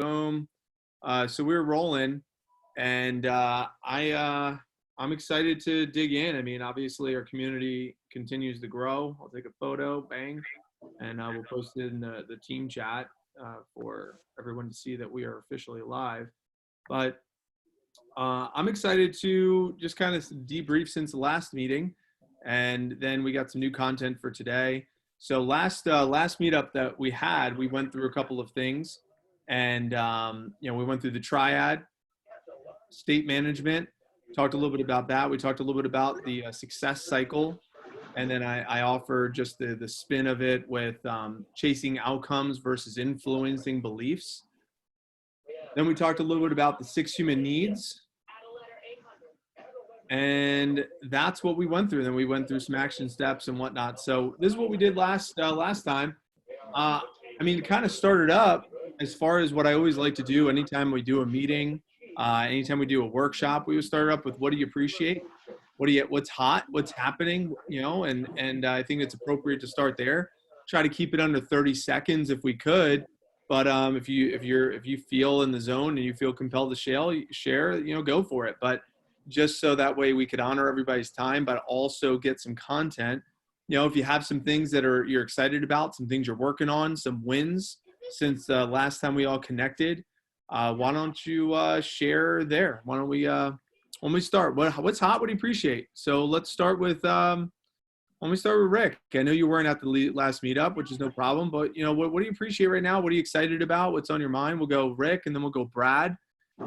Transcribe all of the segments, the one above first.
Boom. So we're rolling, and I'm excited to dig in. I mean, obviously, our community continues to grow. I'll take a photo, bang, and we'll post it in the team chat for everyone to see that we are officially live. But I'm excited to just kind of debrief since the last meeting, and then we got some new content for today. So last meetup that we had, we went through a couple of things, and we went through the triad, state management, talked a little bit about that. We talked a little bit about the success cycle, and then I offer just the spin of it with chasing outcomes versus influencing beliefs. Then we talked a little bit about the 6 human needs. And that's what we went through. Then we went through some action steps and whatnot. So this is what we did last time. I mean, it kind of started up as far as what I always like to do. Anytime we do a meeting, anytime we do a workshop, we would start up with what do you appreciate? What's hot? What's happening? And I think it's appropriate to start there. Try to keep it under 30 seconds if we could. But if you feel in the zone and you feel compelled to share, go for it. But just so that way we could honor everybody's time, but also get some content. If you have some things that you're excited about, some things you're working on, some wins since last time we all connected, why don't you share there? Why don't we start? What's hot? What do you appreciate? So let's start with Rick. I know you weren't at the last meetup, which is no problem, but what do you appreciate right now? What are you excited about? What's on your mind? We'll go Rick, and then we'll go Brad.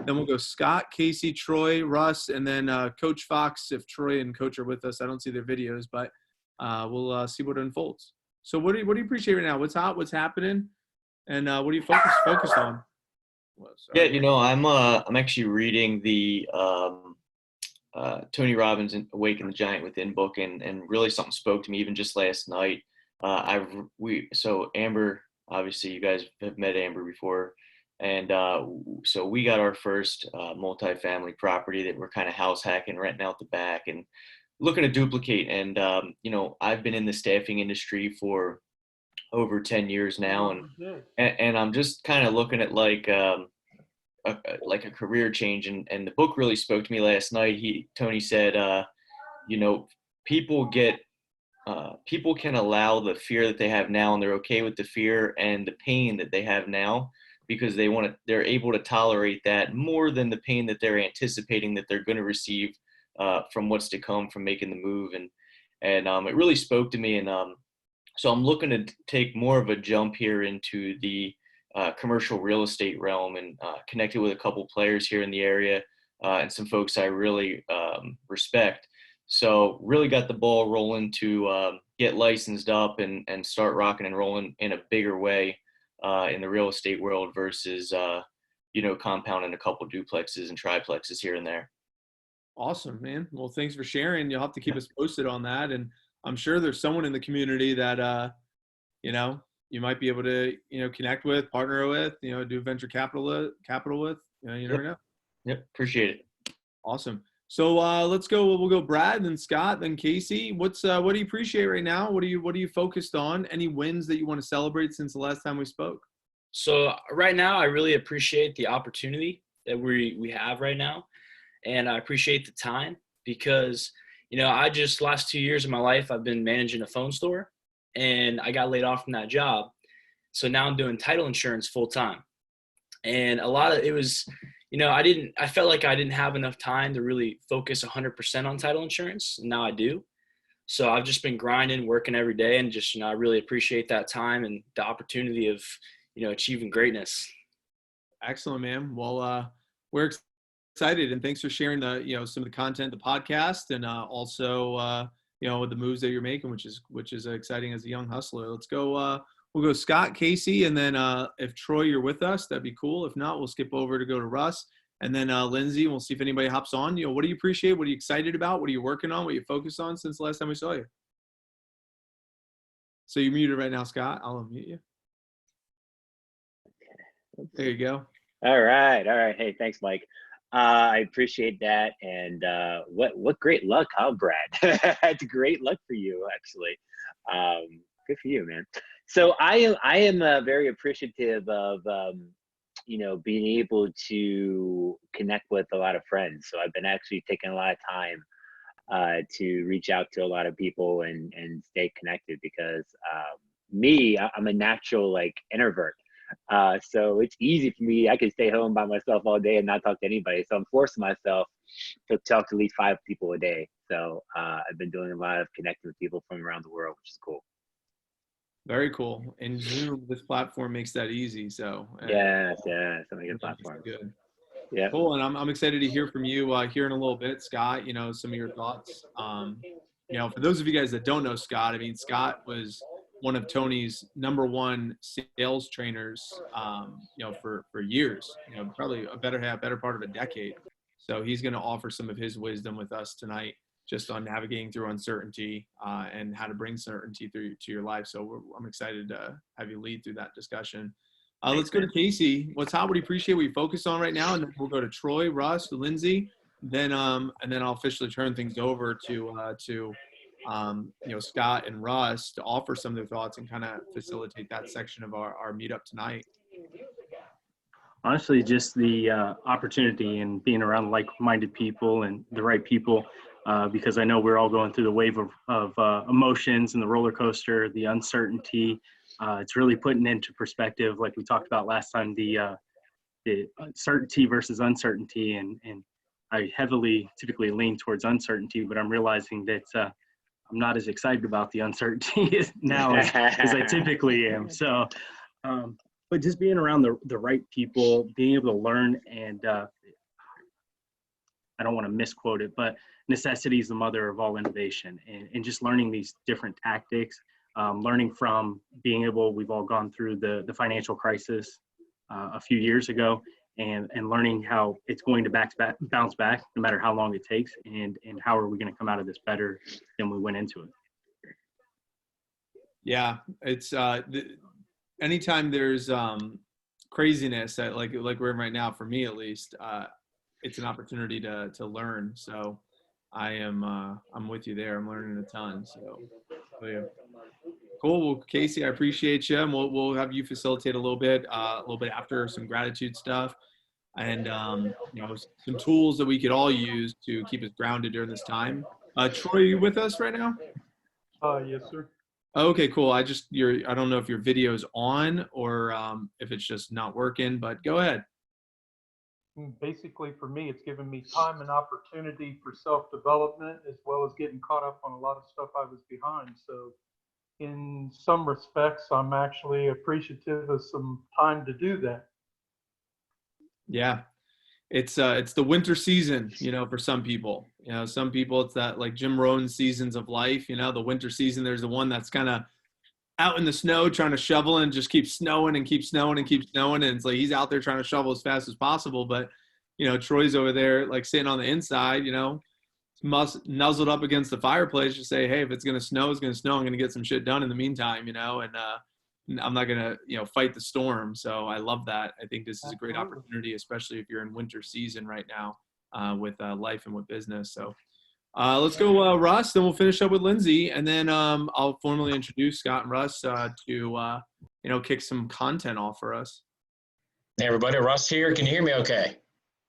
Then we'll go Scott, Casey, Troy, Russ, and then Coach Fox, if Troy and Coach are with us. I don't see their videos, but we'll see what unfolds. So what do you appreciate right now? What's hot? What's happening? And what are you focused on? I'm actually reading the Tony Robbins' Awaken the Giant Within book, and really something spoke to me even just last night. So Amber, obviously you guys have met Amber before. And so we got our first multifamily property that we're kind of house hacking, renting out the back and looking to duplicate. And, I've been in the staffing industry for over 10 years now. And I'm just kind of looking at like a career change. And the book really spoke to me last night. Tony said, people can allow the fear that they have now, and they're okay with the fear and the pain that they have now, because they're able to tolerate that more than the pain that they're anticipating that they're going to receive from what's to come from making the move. And it really spoke to me. And so I'm looking to take more of a jump here into the commercial real estate realm, and connected with a couple players here in the area and some folks I really respect. So really got the ball rolling to get licensed up and start rocking and rolling in a bigger way in the real estate world versus, compounding a couple duplexes and triplexes here and there. Awesome, man. Well, thanks for sharing. You'll have to keep us posted on that. And I'm sure there's someone in the community that, you might be able to, connect with, partner with, do venture capital with, you never know. Yep. Appreciate it. Awesome. So let's go. We'll go Brad, then Scott, then Casey. What do you appreciate right now? What are you focused on? Any wins that you want to celebrate since the last time we spoke? So right now, I really appreciate the opportunity that we have right now, and I appreciate the time because last 2 years of my life I've been managing a phone store, and I got laid off from that job. So now I'm doing title insurance full time, and a lot of it was. I felt like I didn't have enough time to really focus 100% on title insurance. And now I do. So I've just been grinding, working every day, and just, I really appreciate that time and the opportunity of, achieving greatness. Excellent, man. Well, we're excited, and thanks for sharing some of the content, the podcast, and also, the moves that you're making, which is exciting as a young hustler. Let's go. We'll go Scott, Casey, and then if Troy, you're with us, that'd be cool. If not, we'll skip over to go to Russ, and then Lindsay. We'll see if anybody hops on. What do you appreciate? What are you excited about? What are you working on? What are you focused on since the last time we saw you? So you're muted right now, Scott. I'll unmute you. There you go. All right. Hey, thanks, Mike. I appreciate that. And what great luck, huh, Brad? It's great luck for you, actually. Good for you, man. So I am very appreciative of being able to connect with a lot of friends. So I've been actually taking a lot of time to reach out to a lot of people and stay connected because I'm a natural like introvert. So it's easy for me. I can stay home by myself all day and not talk to anybody. So I'm forcing myself to talk to at least 5 people a day. So I've been doing a lot of connecting with people from around the world, which is cool. Very cool. And Zoom, this platform makes that easy. So Yes, some good platforms. Good. Yeah. Cool. And I'm excited to hear from you here in a little bit, Scott, some of your thoughts. For those of you guys that don't know Scott, I mean, Scott was one of Tony's #1 sales trainers, for years, probably a better part of a decade. So he's going to offer some of his wisdom with us tonight, just on navigating through uncertainty and how to bring certainty through to your life. So I'm excited to have you lead through that discussion. Let's go to Casey. What's hot? What do you appreciate? What you focus on right now? And then we'll go to Troy, Russ, Lindsay. Then I'll officially turn things over to Scott and Russ to offer some of their thoughts and kind of facilitate that section of our meetup tonight. Honestly, just the opportunity and being around like-minded people and the right people, because I know we're all going through the wave of emotions and the roller coaster, the uncertainty. It's really putting into perspective, like we talked about last time, the certainty versus uncertainty. And I typically lean towards uncertainty, but I'm realizing that I'm not as excited about the uncertainty now as I typically am. So, but just being around the right people, being able to learn, and I don't want to misquote it, but necessity is the mother of all innovation, and just learning these different tactics, learning from we've all gone through the financial crisis a few years ago, and learning how it's going to bounce back no matter how long it takes, and how are we going to come out of this better than we went into it. Yeah, it's anytime there's craziness like we're in right now, for me at least, it's an opportunity to learn. So I'm with you there. I'm learning a ton. So yeah. Cool. Well, Casey, I appreciate you, and we'll have you facilitate a little bit after, some gratitude stuff, and some tools that we could all use to keep us grounded during this time. Troy, are you with us right now? Yes, sir. Okay, cool. I don't know if your video's on or if it's just not working, but go ahead. Basically, for me, it's given me time and opportunity for self-development, as well as getting caught up on a lot of stuff I was behind. So in some respects, I'm actually appreciative of some time to do that. Yeah. It's the winter season, for some people. Some people it's that like Jim Rohn seasons of life, the winter season. There's the one that's kind of out in the snow trying to shovel, and just keeps snowing and keeps snowing and keeps snowing, and it's like he's out there trying to shovel as fast as possible. But Troy's over there like sitting on the inside, nuzzled up against the fireplace to say, hey, if it's gonna snow, it's gonna snow. I'm gonna get some shit done in the meantime, and I'm not gonna fight the storm. So I love that. I think this is a great opportunity, especially if you're in winter season right now with life and with business. So let's go Russ, then we'll finish up with Lindsay, and then I'll formally introduce Scott and Russ to kick some content off for us. Hey everybody, Russ here. Can you hear me okay?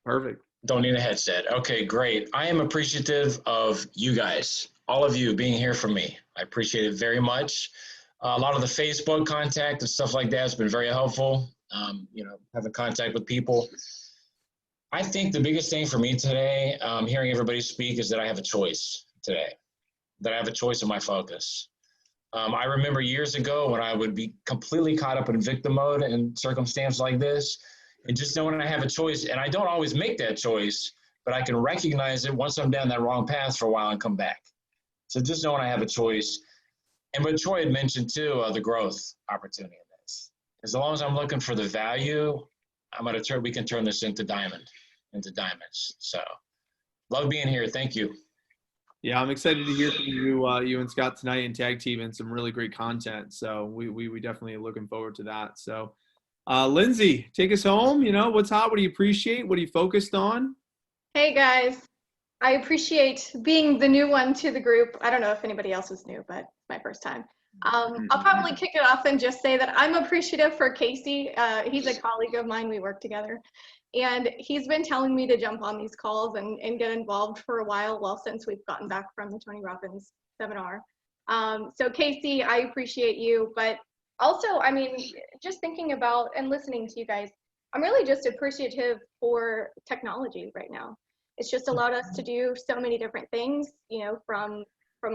Perfect. Don't need a headset. Okay, great. I am appreciative of you guys, all of you being here for me. I appreciate it very much. A lot of the Facebook contact and stuff like that has been very helpful, having contact with people. I think the biggest thing for me today, hearing everybody speak, is that I have a choice today, that I have a choice in my focus. I remember years ago when I would be completely caught up in victim mode in circumstances like this, and just knowing I have a choice, and I don't always make that choice, but I can recognize it once I'm down that wrong path for a while and come back. So just knowing I have a choice. And what Troy had mentioned too, the growth opportunity in this. As long as I'm looking for the value, we can turn this into diamonds. So love being here. Thank you. Yeah, I'm excited to hear from you and Scott tonight, and tag team, and some really great content. So we definitely are looking forward to that. So Lindsay, take us home. What's hot? What do you appreciate? What are you focused on? Hey guys, I appreciate being the new one to the group. I don't know if anybody else is new, but it's my first time. I'll probably kick it off and just say that I'm appreciative for Casey. He's a colleague of mine. We work together. And he's been telling me to jump on these calls and get involved for a while, well, since we've gotten back from the Tony Robbins seminar. So Casey, I appreciate you. But also, I mean, just thinking about and listening to you guys, I'm really just appreciative for technology right now. It's just allowed us to do so many different things, you know, from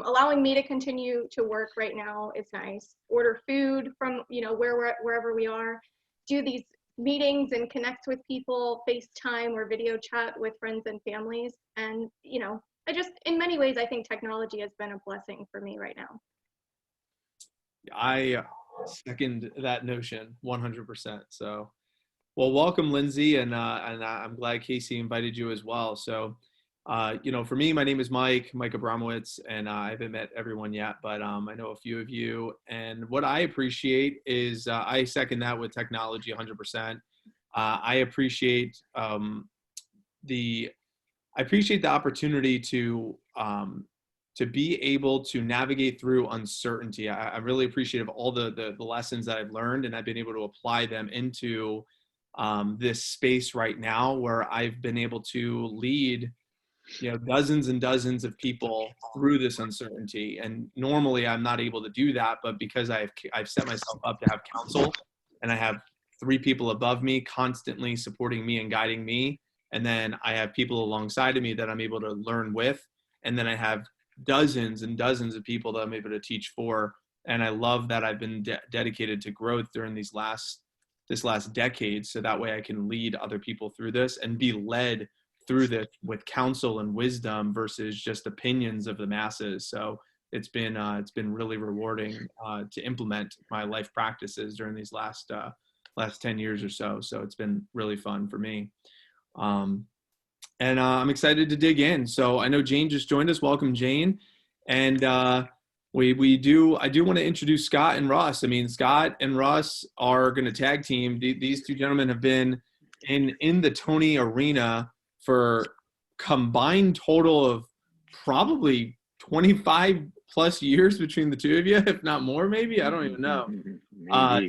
allowing me to continue to work right now. It's nice. Order food from, you know, wherever we are, do these meetings and connect with people, FaceTime or video chat with friends and families. And, you know, in many ways, I think technology has been a blessing for me right now. I second that notion 100%. So, well, welcome, Lindsay, and I'm glad Casey invited you as well. So, you know, for me, my name is Mike Abramowitz, and I haven't met everyone yet, but I know a few of you. And what I appreciate is I second that with technology 100%. I appreciate the opportunity to be able to navigate through uncertainty. I'm really appreciative of all the lessons that I've learned, and I've been able to apply them into this space right now, where I've been able to lead, you know, dozens and dozens of people through this uncertainty. And normally I'm not able to do that, but because I've set myself up to have counsel, and I have 3 people above me constantly supporting me and guiding me, and then I have people alongside of me that I'm able to learn with, and then I have dozens and dozens of people that I'm able to teach for. And I love that I've been dedicated to growth during this last decade, so that way I can lead other people through this and be led through this with counsel and wisdom versus just opinions of the masses. So it's been really rewarding to implement my life practices during these last 10 years or so. So it's been really fun for me. And I'm excited to dig in. So I know Jane just joined us. Welcome, Jane. And I do want to introduce Scott and Russ. I mean, Scott and Russ are going to tag team. These 2 gentlemen have been in the Tony arena for combined total of probably 25 plus years between the 2 of you, if not more, maybe. I don't even know.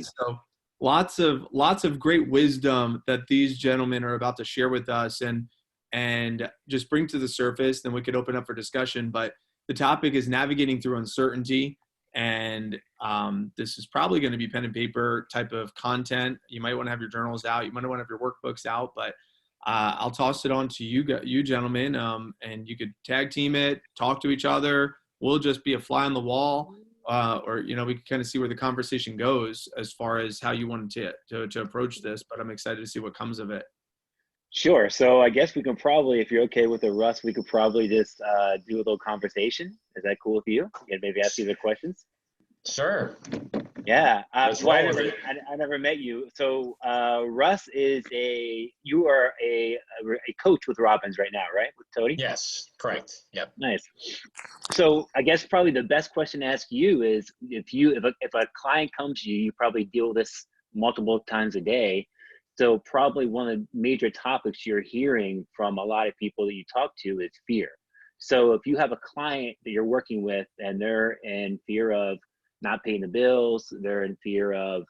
So lots of great wisdom that these gentlemen are about to share with us and just bring to the surface. Then we could open up for discussion. But the topic is navigating through uncertainty. And this is probably going to be pen and paper type of content. You might want to have your journals out. You might want to have your workbooks out. But I'll toss it on to you gentlemen, and you could tag team it, talk to each other. We'll just be a fly on the wall, or, you know, we can kind of see where the conversation goes as far as how you want to approach this. But I'm excited to see what comes of it. Sure. So I guess we can probably, if you're okay with it, Russ, we could probably just do a little conversation. Is that cool with you? And maybe ask you the questions. Sure. Yeah. So I roll with it. never met you. So Russ you are a coach with Robbins right now, right? With Tony? Yes, correct. Yep. Nice. So I guess probably the best question to ask you is if a client comes to you, you probably deal with this multiple times a day. So probably one of the major topics you're hearing from a lot of people that you talk to is fear. So if you have a client that you're working with and they're in fear of not paying the bills, they're in fear of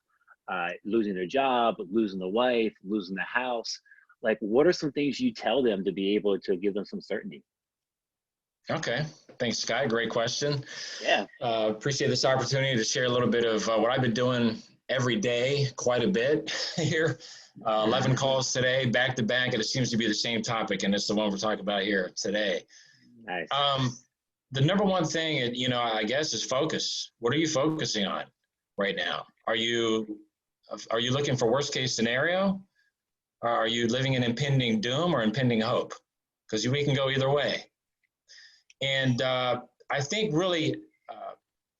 losing their job, losing the wife, losing the house, like what are some things you tell them to be able to give them some certainty? Okay. Thanks, Sky. Great question. Yeah. Appreciate this opportunity to share a little bit of what I've been doing every day, quite a bit here. 11 calls today, back to back, and it seems to be the same topic, and it's the one we're talking about here today. Nice. The number one thing, you know, I guess, is focus. What are you focusing on right now? Are you looking for worst case scenario? Or are you living in impending doom or impending hope? Because we can go either way. And I think really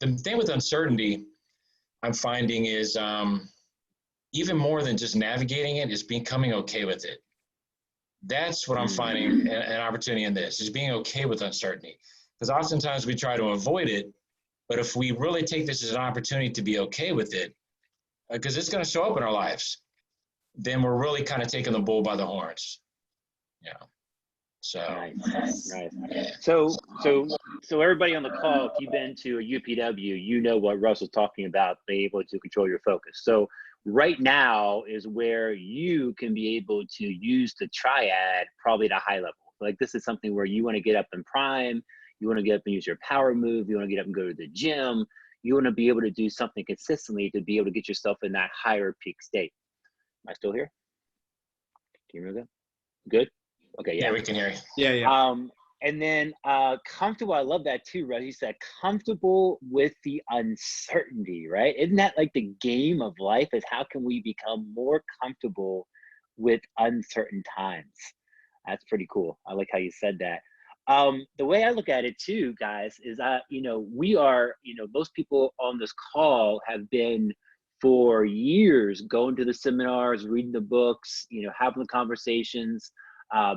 the thing with uncertainty I'm finding is even more than just navigating it is becoming okay with it. That's what I'm finding an opportunity in this, is being okay with uncertainty. Because oftentimes we try to avoid it, but if we really take this as an opportunity to be okay with it, because it's going to show up in our lives, then we're really kind of taking the bull by the horns. Yeah. So Nice. yeah. So everybody on the call, if you've been to a UPW, you know what Russ was talking about, be able to control your focus. So right now is where you can be able to use the triad probably at a high level. Like this is something where you want to get up in prime, you want to get up and use your power move, you want to get up and go to the gym, you want to be able to do something consistently to be able to get yourself in that higher peak state. Am I still here? Can you hear me? Good? Okay, Yeah, we can hear you. Yeah. And then comfortable, I love that too, right? He said comfortable with the uncertainty, right? Isn't that like the game of life, is how can we become more comfortable with uncertain times? That's pretty cool. I like how you said that. The way I look at it too, guys, is we are, most people on this call have been for years going to the seminars, reading the books, having the conversations,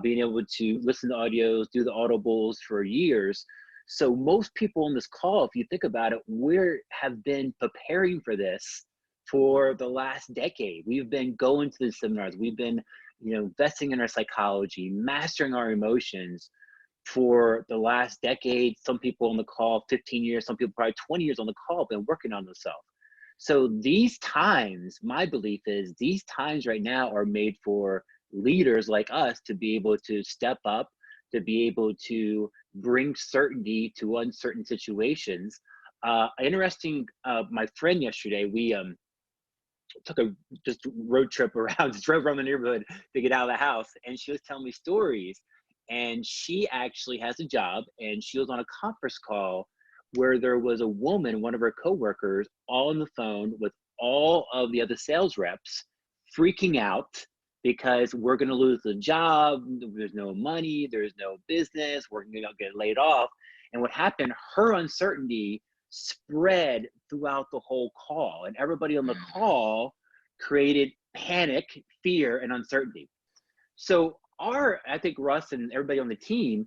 being able to listen to audios, do the audibles for years. So most people on this call, if you think about it, have been preparing for this for the last decade. We've been going to the seminars. We've been, investing in our psychology, mastering our emotions for the last decade. Some people on the call, 15 years, some people probably 20 years on the call, have been working on themselves. So these times, my belief is these times right now are made for leaders like us to be able to step up, to be able to bring certainty to uncertain situations. Interesting, my friend yesterday, we took a just road trip around, just drove around the neighborhood to get out of the house, and she was telling me stories. And she actually has a job, and she was on a conference call where there was a woman, one of her coworkers, all on the phone with all of the other sales reps, freaking out because we're going to lose the job. There's no money. There's no business. We're going to get laid off. And what happened, her uncertainty spread throughout the whole call. And everybody on the call created panic, fear, and uncertainty. So I think Russ and everybody on the team,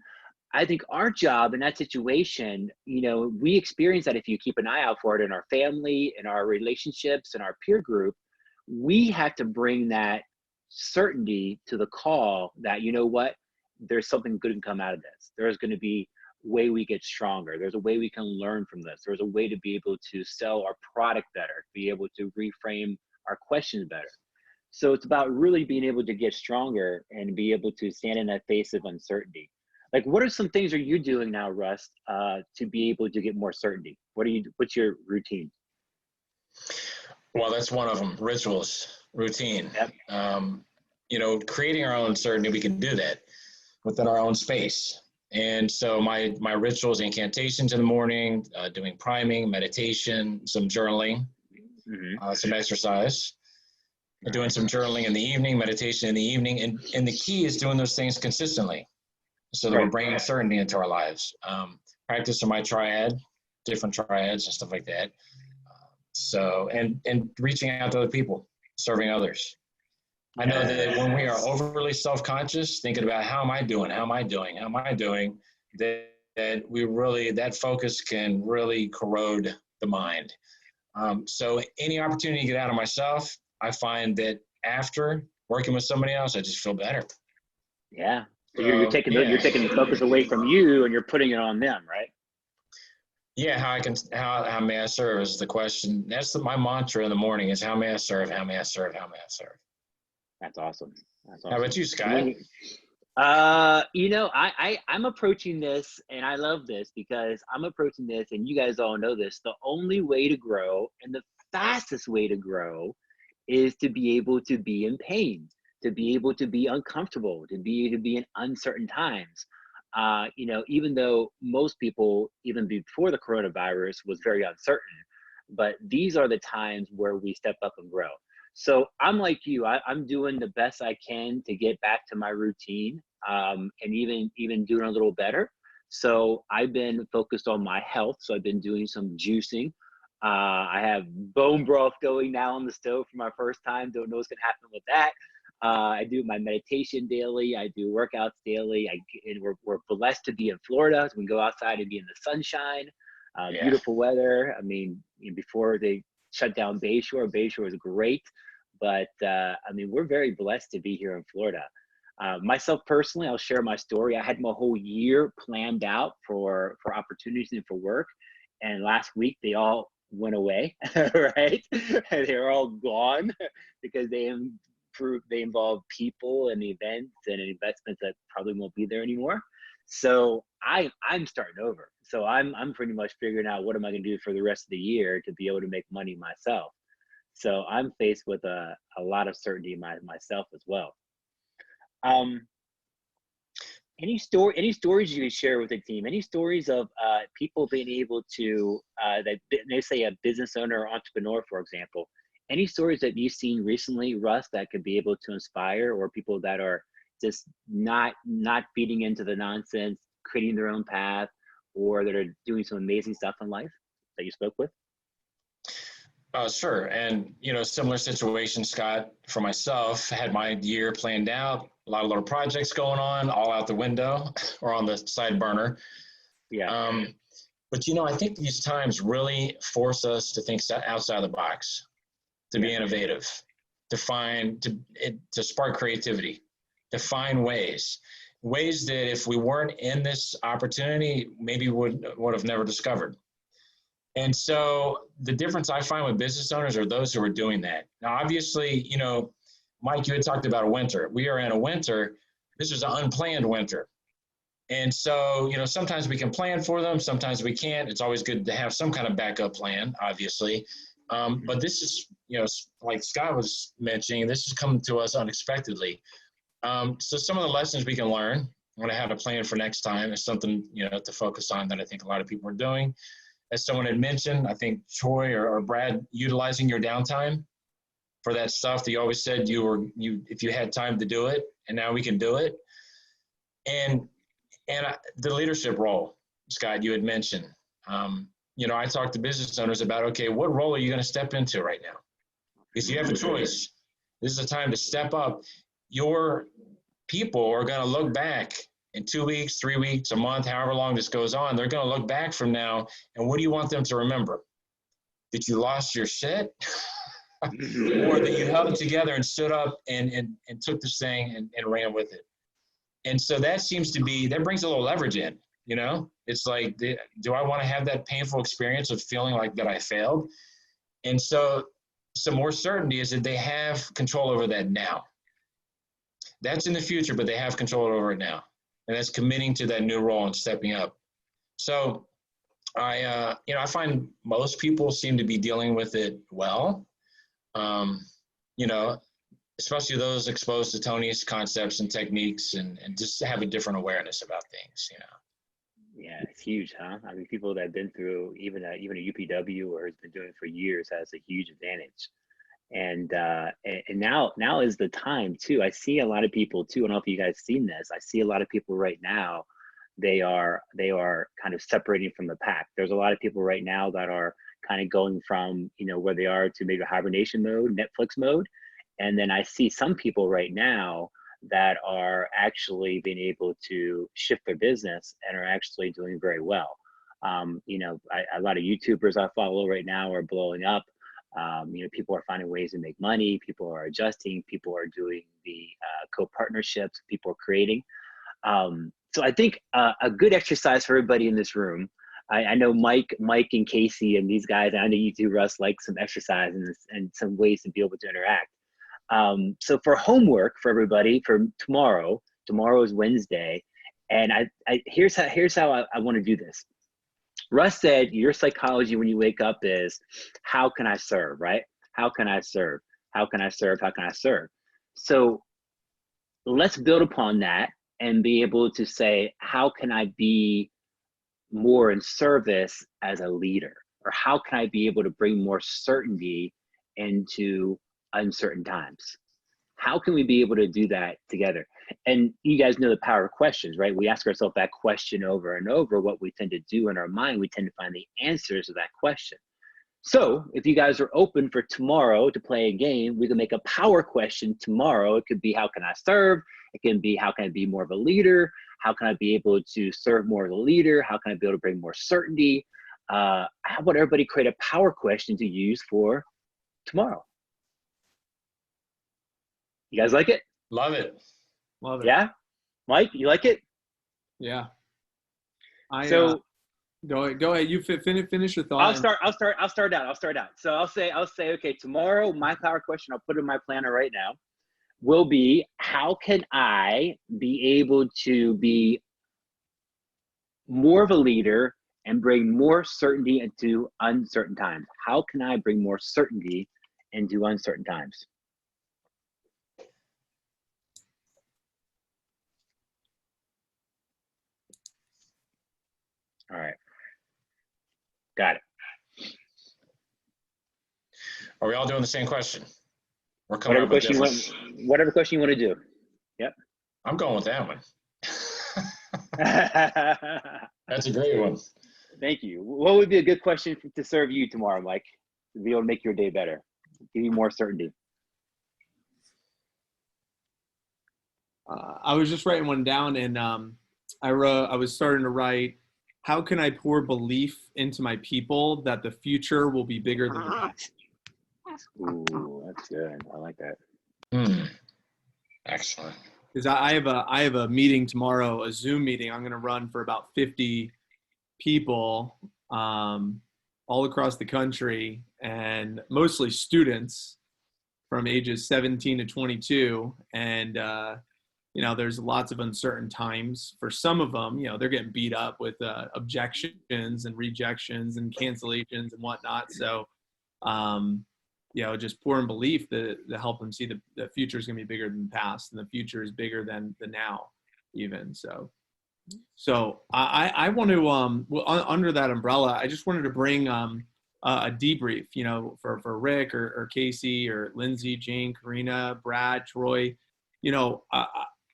I think our job in that situation, we experience that if you keep an eye out for it in our family, in our relationships, in our peer group, we have to bring that certainty to the call that, there's something good can come out of this. There's going to be a way we get stronger. There's a way we can learn from this. There's a way to be able to sell our product better, be able to reframe our questions better. So it's about really being able to get stronger and be able to stand in that face of uncertainty. Like, what are some things are you doing now, Russ, to be able to get more certainty? What's your routine? Well, that's one of them. Rituals, routine. Yep. Creating our own certainty, we can do that within our own space. And so my rituals, incantations in the morning, doing priming, meditation, some journaling, some exercise, doing some journaling in the evening, meditation in the evening. And the key is doing those things consistently so that we're bringing certainty into our lives. Practice of my triad, different triads and stuff like that. So, and reaching out to other people, serving others. I know that when we are overly self-conscious, thinking about how am I doing, that focus can really corrode the mind. So any opportunity to get out of myself, I find that after working with somebody else, I just feel better. Yeah. So you're taking the focus away from you and you're putting it on them, right? Yeah, how may I serve is the question. That's my mantra in the morning is how may I serve, how may I serve, how may I serve. That's awesome. How about you, Scott? I'm approaching this, and I love this because I'm approaching this, and you guys all know this. The only way to grow and the fastest way to grow is to be able to be in pain, to be able to be uncomfortable, to be in uncertain times. Even though most people, even before the coronavirus, was very uncertain, but these are the times where we step up and grow. So I'm like you, I'm doing the best I can to get back to my routine, and even doing a little better. So I've been focused on my health. So I've been doing some juicing. I have bone broth going now on the stove for my first time. Don't know what's gonna happen with that. I do my meditation daily. I do workouts daily. And we're blessed to be in Florida. So we can go outside and be in the sunshine, beautiful weather. I mean, before they shut down Bayshore is great. But we're very blessed to be here in Florida. Myself personally, I'll share my story. I had my whole year planned out for opportunities and for work. And last week they all went away, right? They're all gone because they involve people and events and investments that probably won't be there anymore. So I'm starting over. So I'm pretty much figuring out what am I going to do for the rest of the year to be able to make money myself. So I'm faced with a lot of certainty myself as well. Any stories you can share with the team? Any stories of people being able to that they say a business owner or entrepreneur, for example? Any stories that you've seen recently, Russ, that could be able to inspire, or people that are just not feeding into the nonsense, creating their own path, or that are doing some amazing stuff in life that you spoke with? Sure. And, similar situation, Scott, for myself, had my year planned out, a lot of little projects going on, all out the window or on the side burner. Yeah. But, I think these times really force us to think outside the box, to be innovative, to spark creativity, to find ways that if we weren't in this opportunity, maybe would have never discovered. And so the difference I find with business owners are those who are doing that. Now, obviously, Mike, you had talked about a winter. We are in a winter. This is an unplanned winter. And so, sometimes we can plan for them. Sometimes we can't. It's always good to have some kind of backup plan, obviously. But this is, like Scott was mentioning, this is coming to us unexpectedly. So some of the lessons we can learn on how to plan for next time is something, to focus on that I think a lot of people are doing. As someone had mentioned, I think Troy or Brad, utilizing your downtime for that stuff that you always said if you had time to do it, and now we can do it. And the leadership role, Scott, you had mentioned. I talk to business owners about, okay, what role are you going to step into right now? Because you have a choice. This is a time to step up. Your people are going to look back in 2 weeks, 3 weeks, a month, however long this goes on. They're going to look back from now, and what do you want them to remember? That you lost your shit? Or that you held it together and stood up and took this thing and ran with it? And so that brings a little leverage in, It's like, do I want to have that painful experience of feeling like that I failed? And so some more certainty is that they have control over that now. That's in the future, but they have control over it now. And that's committing to that new role and stepping up. So I find most people seem to be dealing with it well. Especially those exposed to Tony's concepts and techniques and just have a different awareness about things, Yeah, it's huge, huh? I mean, people that have been through even a UPW or has been doing it for years has a huge advantage. And now is the time too. I see a lot of people too. I don't know if you guys seen this. I see a lot of people right now. They are kind of separating from the pack. There's a lot of people right now that are kind of going from where they are to maybe hibernation mode, Netflix mode, and then I see some people right now that are actually being able to shift their business and are actually doing very well. A lot of YouTubers I follow right now are blowing up. People are finding ways to make money. People are adjusting. People are doing the co-partnerships. People are creating. So I think a good exercise for everybody in this room. I know Mike and Casey and these guys, and I know you too, Russ, like some exercise and some ways to be able to interact. So for homework for everybody for tomorrow is Wednesday, and here's how I want to do this. Russ said your psychology when you wake up is, how can I serve, right? How can I serve? How can I serve? How can I serve? So let's build upon that and be able to say, how can I be more in service as a leader? Or how can I be able to bring more certainty into uncertain times? How can we be able to do that together? And you guys know the power of questions, right? We ask ourselves that question over and over. What we tend to do in our mind, we tend to find the answers to that question. So if you guys are open for tomorrow to play a game, we can make a power question tomorrow. It could be, how can I serve? It can be, how can I be more of a leader? How can I be able to serve more as a leader? How can I be able to bring more certainty? How about everybody create a power question to use for tomorrow? You guys like it? Love it. Love it. Yeah, Mike, you like it? Yeah. So Go ahead. You finish your thought. I'll start out. So I'll say, okay, tomorrow my power question, I'll put in my planner right now, will be, how can I be able to be more of a leader and bring more certainty into uncertain times? How can I bring more certainty into uncertain times? All right. Got it. Are we all doing the same question? We're coming Whatever up with question you want to do. Yep. I'm going with that one. That's a great one. Thank you. What would be a good question to serve you tomorrow, Mike, to be able to make your day better, give you more certainty? I was just writing one down, and I was starting to write, how can I pour belief into my people that the future will be bigger than the past? Ooh, that's good. I like that. Excellent. Because I have a meeting tomorrow, a Zoom meeting. I'm going to run for about 50 people all across the country, and mostly students from ages 17 to 22. And there's lots of uncertain times for some of them. They're getting beat up with objections and rejections and cancellations and whatnot. So, just pouring belief to help them see the future is going to be bigger than the past, and the future is bigger than the now, even. So I want to under that umbrella, I just wanted to bring a debrief, for Rick or Casey or Lindsay, Jane, Karina, Brad, Troy.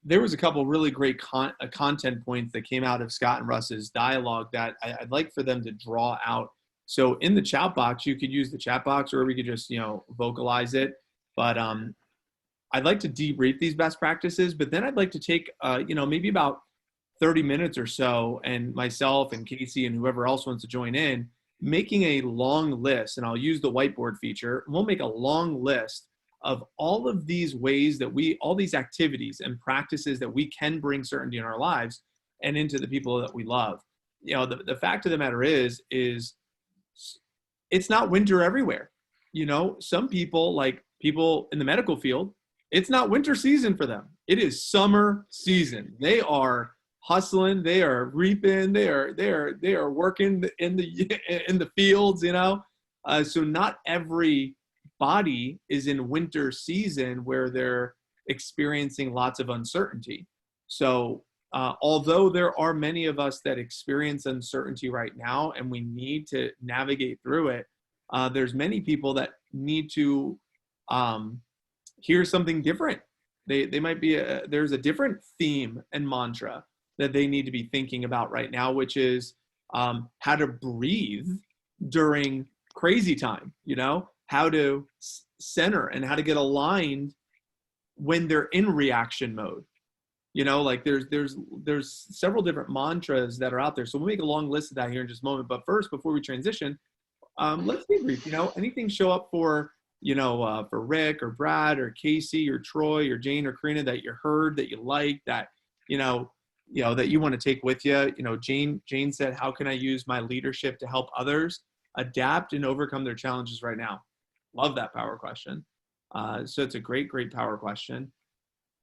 There was a couple really great content points that came out of Scott and Russ's dialogue that I'd like for them to draw out. So in the chat box, you could use the chat box, or we could just, vocalize it. But I'd like to debrief these best practices, but then I'd like to take, maybe about 30 minutes or so, and myself and Casey and whoever else wants to join in, making a long list, and I'll use the whiteboard feature. We'll make a long list of all of these ways that all these activities and practices that we can bring certainty in our lives and into the people that we love. The fact of the matter is it's not winter everywhere. Some people, like people in the medical field, it's not winter season for them. It is summer season. They are hustling, they are reaping, they are working in the fields, so not every body is in winter season where they're experiencing lots of uncertainty. So although there are many of us that experience uncertainty right now and we need to navigate through it, there's many people that need to hear something different. They might be there's a different theme and mantra that they need to be thinking about right now, which is how to breathe during crazy time, how to center and how to get aligned when they're in reaction mode. Like there's several different mantras that are out there. So we'll make a long list of that here in just a moment. But first, before we transition, let's debrief. Anything show up for Rick or Brad or Casey or Troy or Jane or Karina that you heard, that you like, that, that you want to take with you? Jane said, how can I use my leadership to help others adapt and overcome their challenges right now? Love that power question. So it's a great power question.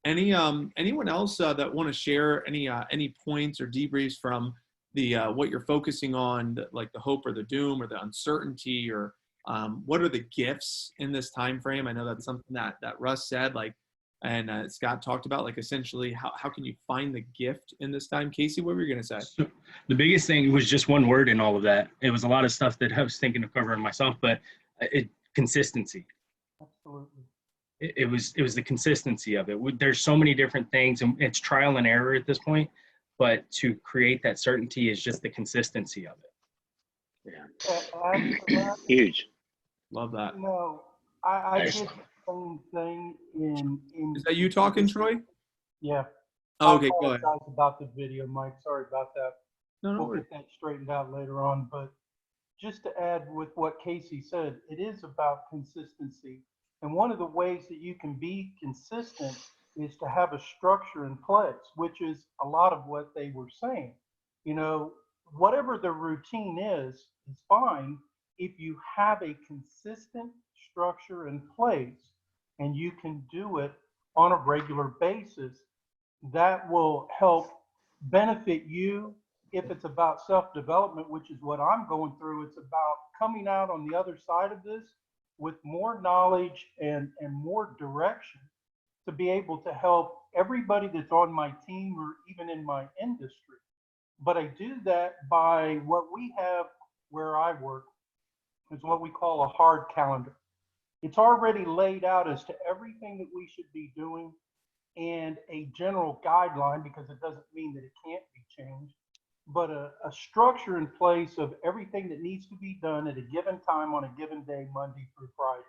Anyone else that want to share any points or debriefs from the what you're focusing on, like the hope or the doom or the uncertainty, or what are the gifts in this time frame? I know that's something that Russ said, and Scott talked about, essentially how can you find the gift in this time? Casey, what were you going to say? So the biggest thing was just one word in all of that. It was a lot of stuff that I was thinking of covering myself, but consistency. Absolutely. It was the consistency of it. There's so many different things, and it's trial and error at this point, but to create that certainty is just the consistency of it. Yeah. Huge. Love that. I did the same thing in Is that you talking, Troy? Yeah. Oh, okay, go ahead. I apologize about the video, Mike. Sorry about that. No, We'll get that straightened out later on. But just to add with what Casey said, it is about consistency. And one of the ways that you can be consistent is to have a structure in place, which is a lot of what they were saying. You know, whatever the routine is fine if you have a consistent structure in place and you can do it on a regular basis. That will help benefit you if it's about self-development, which is what I'm going through. It's about coming out on the other side of this with more knowledge and more direction to be able to help everybody that's on my team or even in my industry. But I do that by what we have where I work is what we call a hard calendar. It's already laid out as to everything that we should be doing and a general guideline, because it doesn't mean that it can't be changed, but a structure in place of everything that needs to be done at a given time on a given day, Monday through Friday.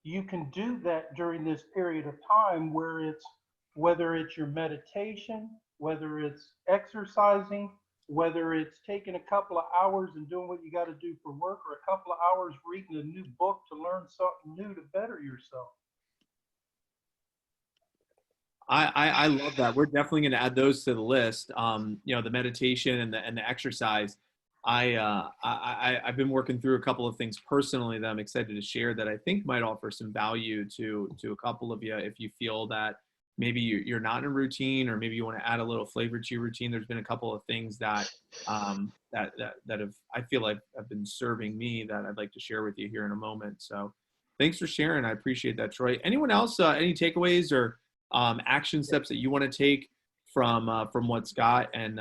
You can do that during this period of time whether it's your meditation, whether it's exercising, whether it's taking a couple of hours and doing what you got to do for work, or a couple of hours reading a new book to learn something new to better yourself. I love that. We're definitely going to add those to the list. You know, the meditation and the exercise. I've been working through a couple of things personally that I'm excited to share that I think might offer some value to a couple of you if you feel that maybe you're not in a routine, or maybe you want to add a little flavor to your routine. There's been a couple of things that that have, I feel like, have been serving me that I'd like to share with you here in a moment. So thanks for sharing. I appreciate that, Troy. Anyone else, any takeaways or action steps that you want to take from what Scott and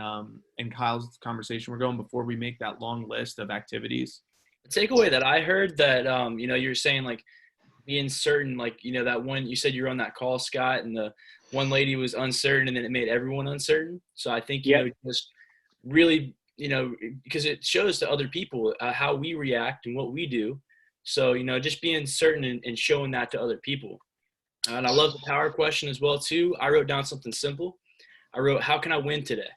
Kyle's conversation we're going before we make that long list of activities? The takeaway that I heard that, you know, you're saying like being certain, like, you know, that one, you said you were on that call, Scott, and the one lady was uncertain and then it made everyone uncertain. So I think, you know, just really, you know, because it shows to other people how we react and what we do. So, you know, just being certain and showing that to other people. And I love the power question as well, too. I wrote down something simple. I wrote, how can I win today?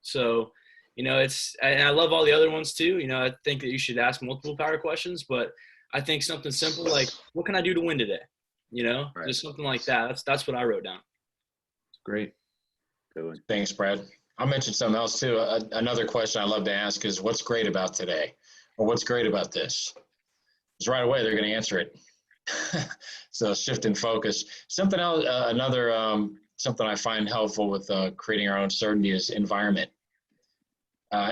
So, you know, and I love all the other ones too. You know, I think that you should ask multiple power questions, but I think something simple like, what can I do to win today? You know, right. Just something like that. That's what I wrote down. Great. Good one. Thanks, Brad. I'll mention something else too. Another question I love to ask is, what's great about today? Or what's great about this? Because right away, they're going to answer it. So shift in focus. Something else, something I find helpful with creating our own certainty is environment.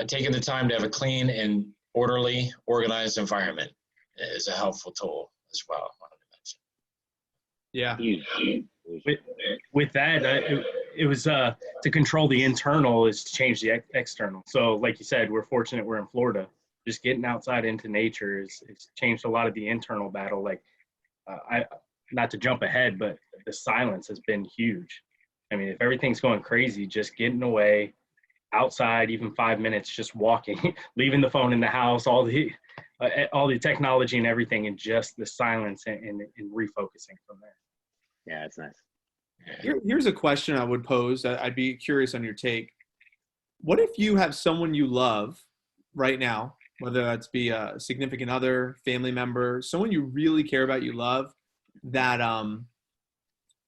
Taking the time to have a clean and orderly, organized environment is a helpful tool as well. Yeah. With that, it was to control the internal is to change the external. So like you said, we're fortunate we're in Florida. Just getting outside into nature it's changed a lot of the internal battle. Like, not to jump ahead, but the silence has been huge. I mean, if everything's going crazy, just getting away outside, even 5 minutes, just walking, leaving the phone in the house, all the technology and everything, and just the silence and refocusing from there. Yeah, it's nice. Here's a question I would pose. I'd be curious on your take. What if you have someone you love right now, whether that's be a significant other, family member, someone you really care about, you love, that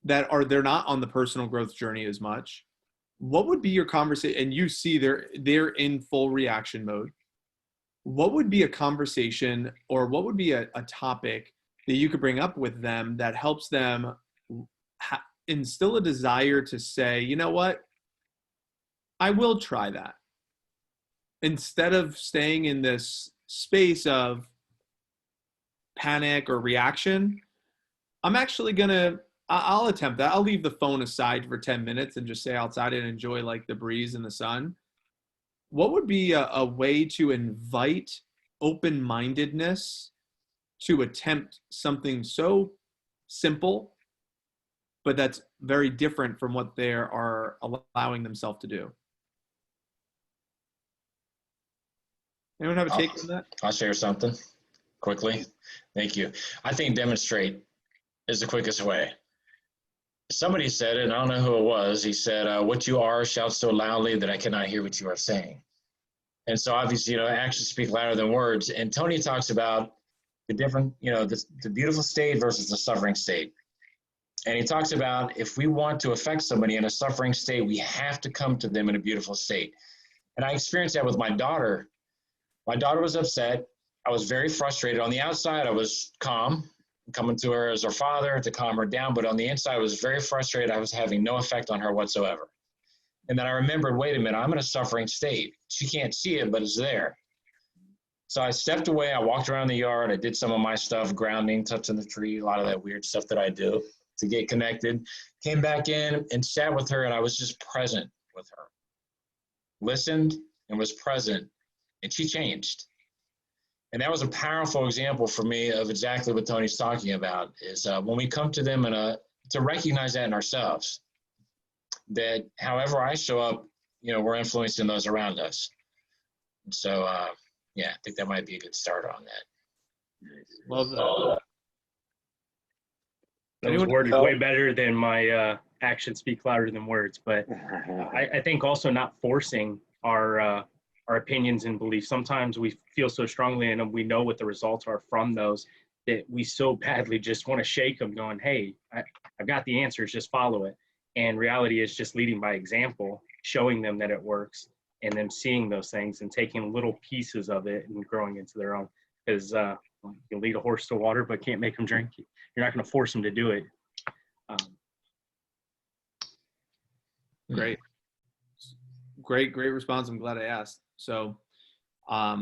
they're not on the personal growth journey as much? What would be your conversation? And you see they're in full reaction mode. What would be a conversation, or what would be a topic that you could bring up with them that helps them instill a desire to say, you know what, I will try that, instead of staying in this space of panic or reaction? I'm actually I'll attempt that. I'll leave the phone aside for 10 minutes and just stay outside and enjoy like the breeze and the sun. What would be a way to invite open-mindedness to attempt something so simple, but that's very different from what they are allowing themselves to do? Anyone have a take on that? I'll share something quickly. Thank you. I think demonstrate is the quickest way. Somebody said it, and I don't know who it was. He said, what you are shouts so loudly that I cannot hear what you are saying. And so obviously, you know, actions speak louder than words. And Tony talks about the different, you know, the beautiful state versus the suffering state. And he talks about if we want to affect somebody in a suffering state, we have to come to them in a beautiful state. And I experienced that with my daughter. My daughter was upset. I was very frustrated. On the outside, I was calm, coming to her as her father to calm her down. But on the inside, I was very frustrated. I was having no effect on her whatsoever. And then I remembered, wait a minute, I'm in a suffering state. She can't see it, but it's there. So I stepped away. I walked around the yard. I did some of my stuff, grounding, touching the tree, a lot of that weird stuff that I do to get connected. Came back in and sat with her, and I was just present with her. Listened and was present, and she changed. And that was a powerful example for me of exactly what Tony's talking about, is when we come to them to recognize that in ourselves, that however I show up, we're influencing those around us. And so, yeah, I think that might be a good start on that. Love that. Those words way better than my actions speak louder than words. But I think also not forcing our opinions and beliefs. Sometimes we feel so strongly and we know what the results are from those that we so badly just want to shake them going, hey, I've got the answers, just follow it. And reality is just leading by example, showing them that it works and them seeing those things and taking little pieces of it and growing into their own. Because you can lead a horse to water, but can't make them drink. You're not going to force them to do it. Great response. I'm glad I asked. So I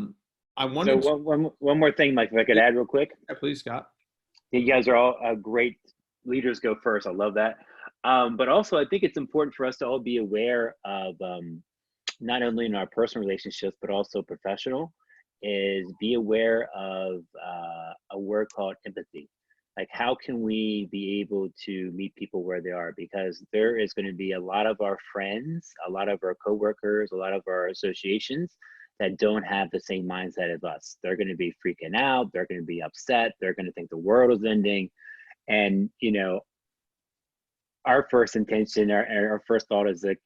wanted so one more thing, Mike, if I could add real quick. Yeah, please, Scott. You guys are all great leaders. Go first. I love that. But also, I think it's important for us to all be aware of not only in our personal relationships, but also professional, is be aware of a word called empathy. Like, how can we be able to meet people where they are? Because there is going to be a lot of our friends, a lot of our coworkers, a lot of our associations that don't have the same mindset as us. They're going to be freaking out. They're going to be upset. They're going to think the world is ending. And, our first intention, our first thought is like,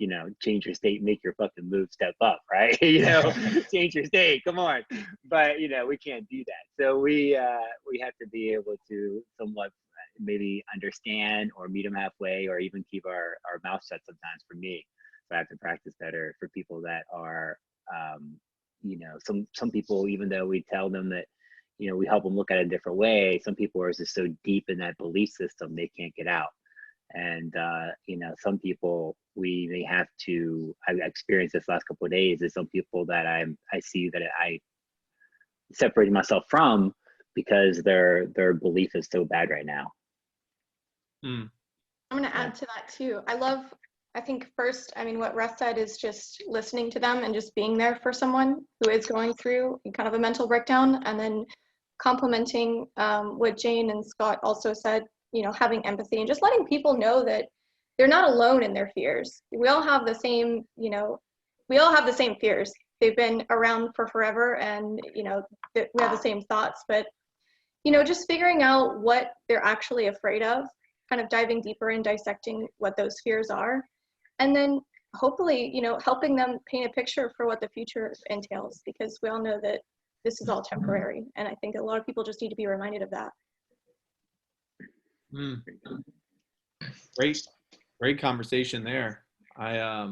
change your state, make your fucking move, step up, right? Change your state, come on. But, we can't do that. So we have to be able to somewhat maybe understand or meet them halfway, or even keep our mouth shut sometimes for me. So I have to practice better for people that are, some people, even though we tell them that, we help them look at it a different way, some people are just so deep in that belief system, they can't get out. And, some people we may have to, I've experienced this last couple of days, is some people that I see that I separated myself from because their belief is so bad right now. I'm going to add to that too. I think first, what Russ said is just listening to them and just being there for someone who is going through kind of a mental breakdown, and then complementing what Jane and Scott also said, having empathy and just letting people know that they're not alone in their fears. We all have the same, fears. They've been around for forever, and, we have the same thoughts, but, just figuring out what they're actually afraid of, kind of diving deeper and dissecting what those fears are. And then hopefully, helping them paint a picture for what the future entails, because we all know that this is all temporary. And I think a lot of people just need to be reminded of that. Great conversation there. I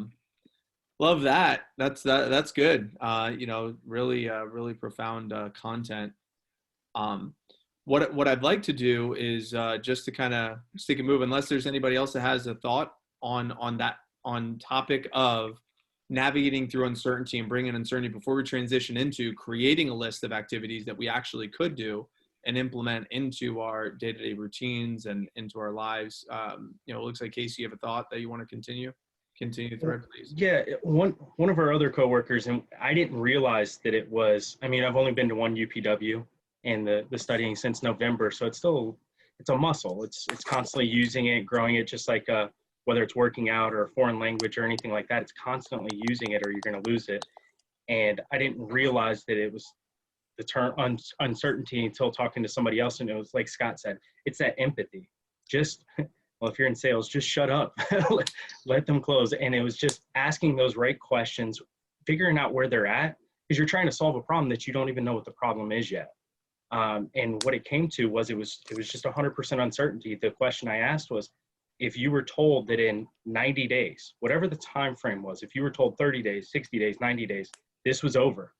love that. That's good. Really profound content. What I'd like to do is just to kind of stick and move, unless there's anybody else that has a thought on topic of navigating through uncertainty and bringing uncertainty, before we transition into creating a list of activities that we actually could do and implement into our day-to-day routines and into our lives. It looks like Casey, you have a thought that you want to continue the thread, please. Yeah, one of our other coworkers, and I didn't realize that it was, I've only been to one UPW and the studying since November, so it's a muscle. It's constantly using it, growing it, just like whether it's working out or a foreign language or anything like that, it's constantly using it or you're going to lose it. And I didn't realize that it was the term uncertainty until talking to somebody else. And it was like Scott said, it's that empathy. Just, well, if you're in sales, just shut up, let them close. And it was just asking those right questions, figuring out where they're at, because you're trying to solve a problem that you don't even know what the problem is yet. And what it came to was it was just 100% uncertainty. The question I asked was, if you were told that in 90 days, whatever the time frame was, if you were told 30 days, 60 days, 90 days, this was over,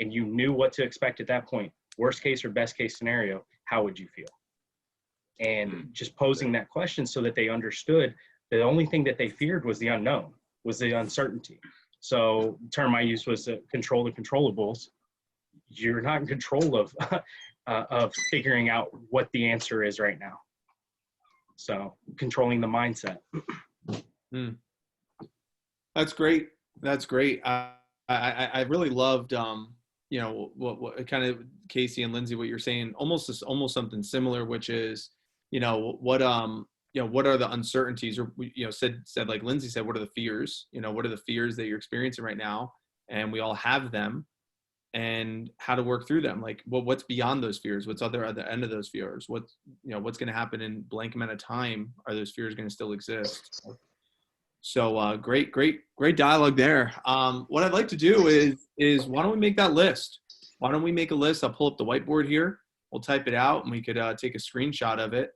and you knew what to expect at that point, worst case or best case scenario, how would you feel? And just posing that question so that they understood the only thing that they feared was the unknown, was the uncertainty. So the term I used was control the controllables. You're not in control of figuring out what the answer is right now. So controlling the mindset. That's great. That's great. I really loved, you know, what kind of Casey and Lindsay, what you're saying, almost something similar, which is, you know, what are the uncertainties, or, you know, said like Lindsay said, what are the fears? You know, what are the fears that you're experiencing right now? And we all have them, and how to work through them. Like, what's beyond those fears? What's at the end of those fears? What's going to happen in blank amount of time? Are those fears going to still exist? So great dialogue there. What I'd like to do is why don't we make that list? Why don't we make a list? I'll pull up the whiteboard here. We'll type it out, and we could take a screenshot of it,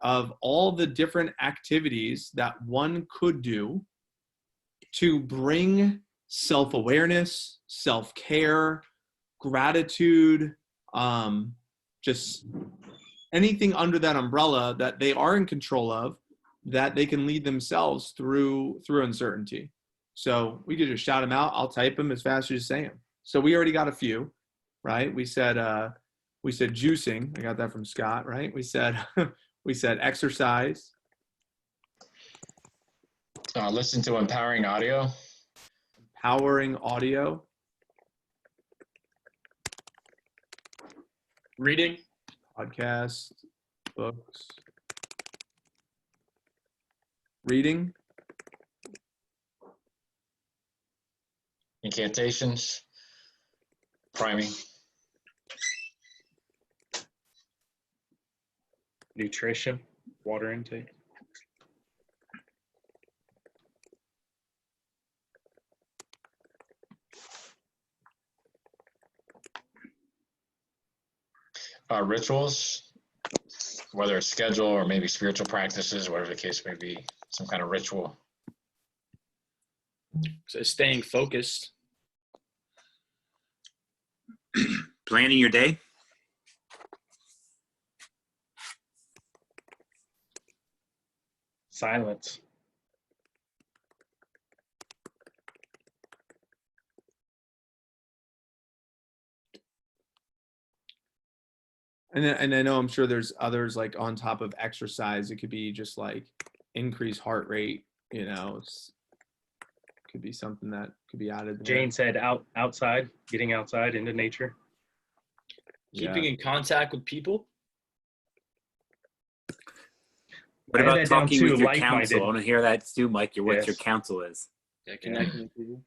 of all the different activities that one could do to bring self-awareness, self-care, gratitude, just anything under that umbrella that they are in control of, that they can lead themselves through uncertainty. So we could just shout them out. I'll type them as fast as you say them. So we already got a few, right? We said juicing. I got that from Scott, right? We said exercise. Listen to empowering audio. Empowering audio. Reading. Podcasts, books. Reading. Incantations. Priming. Nutrition, water intake. Rituals, whether it's schedule or maybe spiritual practices, whatever the case may be, some kind of ritual. So staying focused. Planning your day. Silence. And I know, I'm sure there's others, like on top of exercise. It could be just like increase heart rate, you know, could be something that could be added there. Jane said outside, getting outside into nature. Keeping in contact with people. What about talking with your counsel? I want to hear that too, Mike. What your counsel is. Yeah, connecting with people.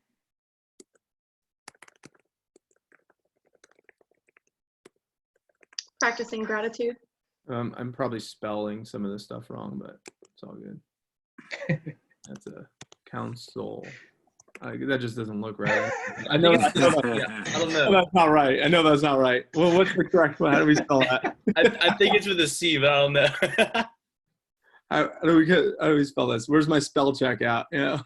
Practicing gratitude. I'm probably spelling some of this stuff wrong, but it's all good. That's a counsel. That just doesn't look right. I know. I don't know. That's not right. I know that's not right. Well, what's the correct one? How do we spell that? I think it's with a C, but I don't know. How do we spell this? Where's my spell check out? You know?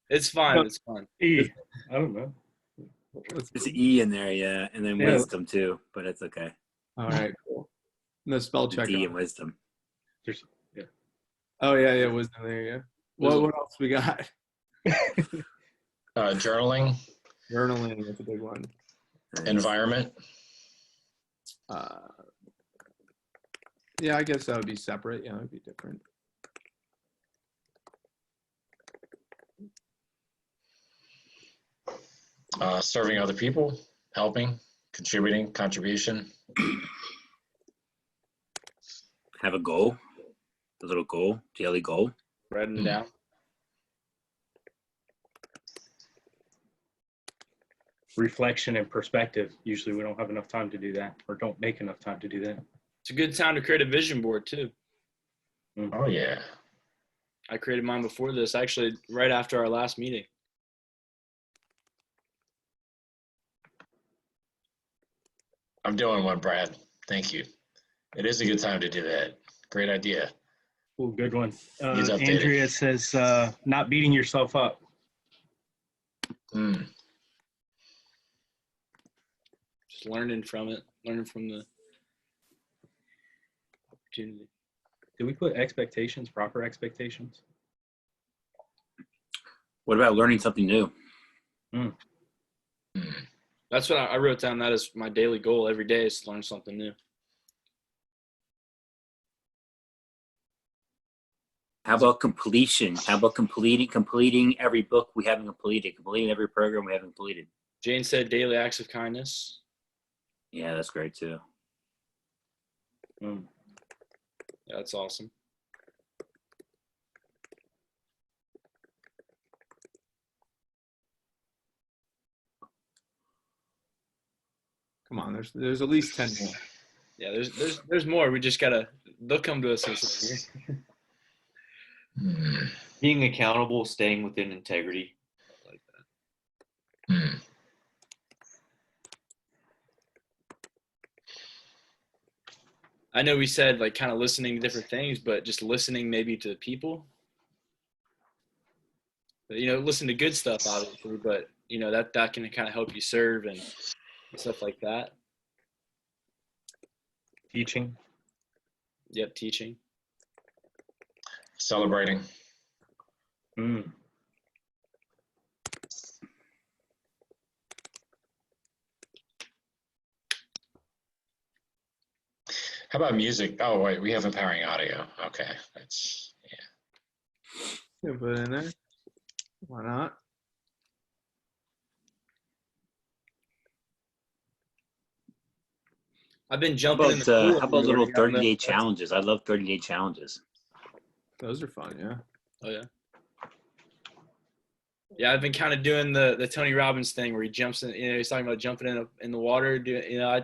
It's fine. It's fine. E. I don't know. There's an E in there, yeah, and then wisdom too, but it's okay. All right, cool. No spell check. D and wisdom. Oh yeah, wisdom. There you go. What else we got? Journaling. Journaling, that's a big one. Environment. Yeah, I guess that would be separate. Yeah, it would be different. Serving other people, helping, contributing, contribution. Have a goal, a little goal, daily goal. Writing it down. Reflection and perspective. Usually we don't have enough time to do that, or don't make enough time to do that. It's a good time to create a vision board too. Oh yeah. I created mine before this, actually right after our last meeting. I'm doing one, Brad. Thank you. It is a good time to do that. Great idea. Cool, good one. He's updated. Andrea says, not beating yourself up. Just learning from it, learning from the opportunity. Do we put expectations, proper expectations? What about learning something new? That's what I wrote down. That is my daily goal every day, is to learn something new. How about completion? How about completing every book we haven't completed, completing every program we haven't completed? Jane said daily acts of kindness. Yeah, that's great too. Yeah, that's awesome. Come on, there's at least 10 more. Yeah, there's more. We just gotta. They'll come to us. Being accountable, staying within integrity. I like that. I know we said like kind of listening to different things, but just listening maybe to people. You know, listen to good stuff, obviously, but you know that can kind of help you serve and stuff like that. Teaching. Yep, teaching. Celebrating. How about music? Oh, wait, we have empowering audio. Okay, that's, Yeah, put it in there. Why not? I've been jumping in the pool. How about little 30-day challenges? I love 30-day challenges. Those are fun, yeah. Oh yeah. Yeah, I've been kind of doing the Tony Robbins thing where he jumps in. You know, he's talking about jumping in the water.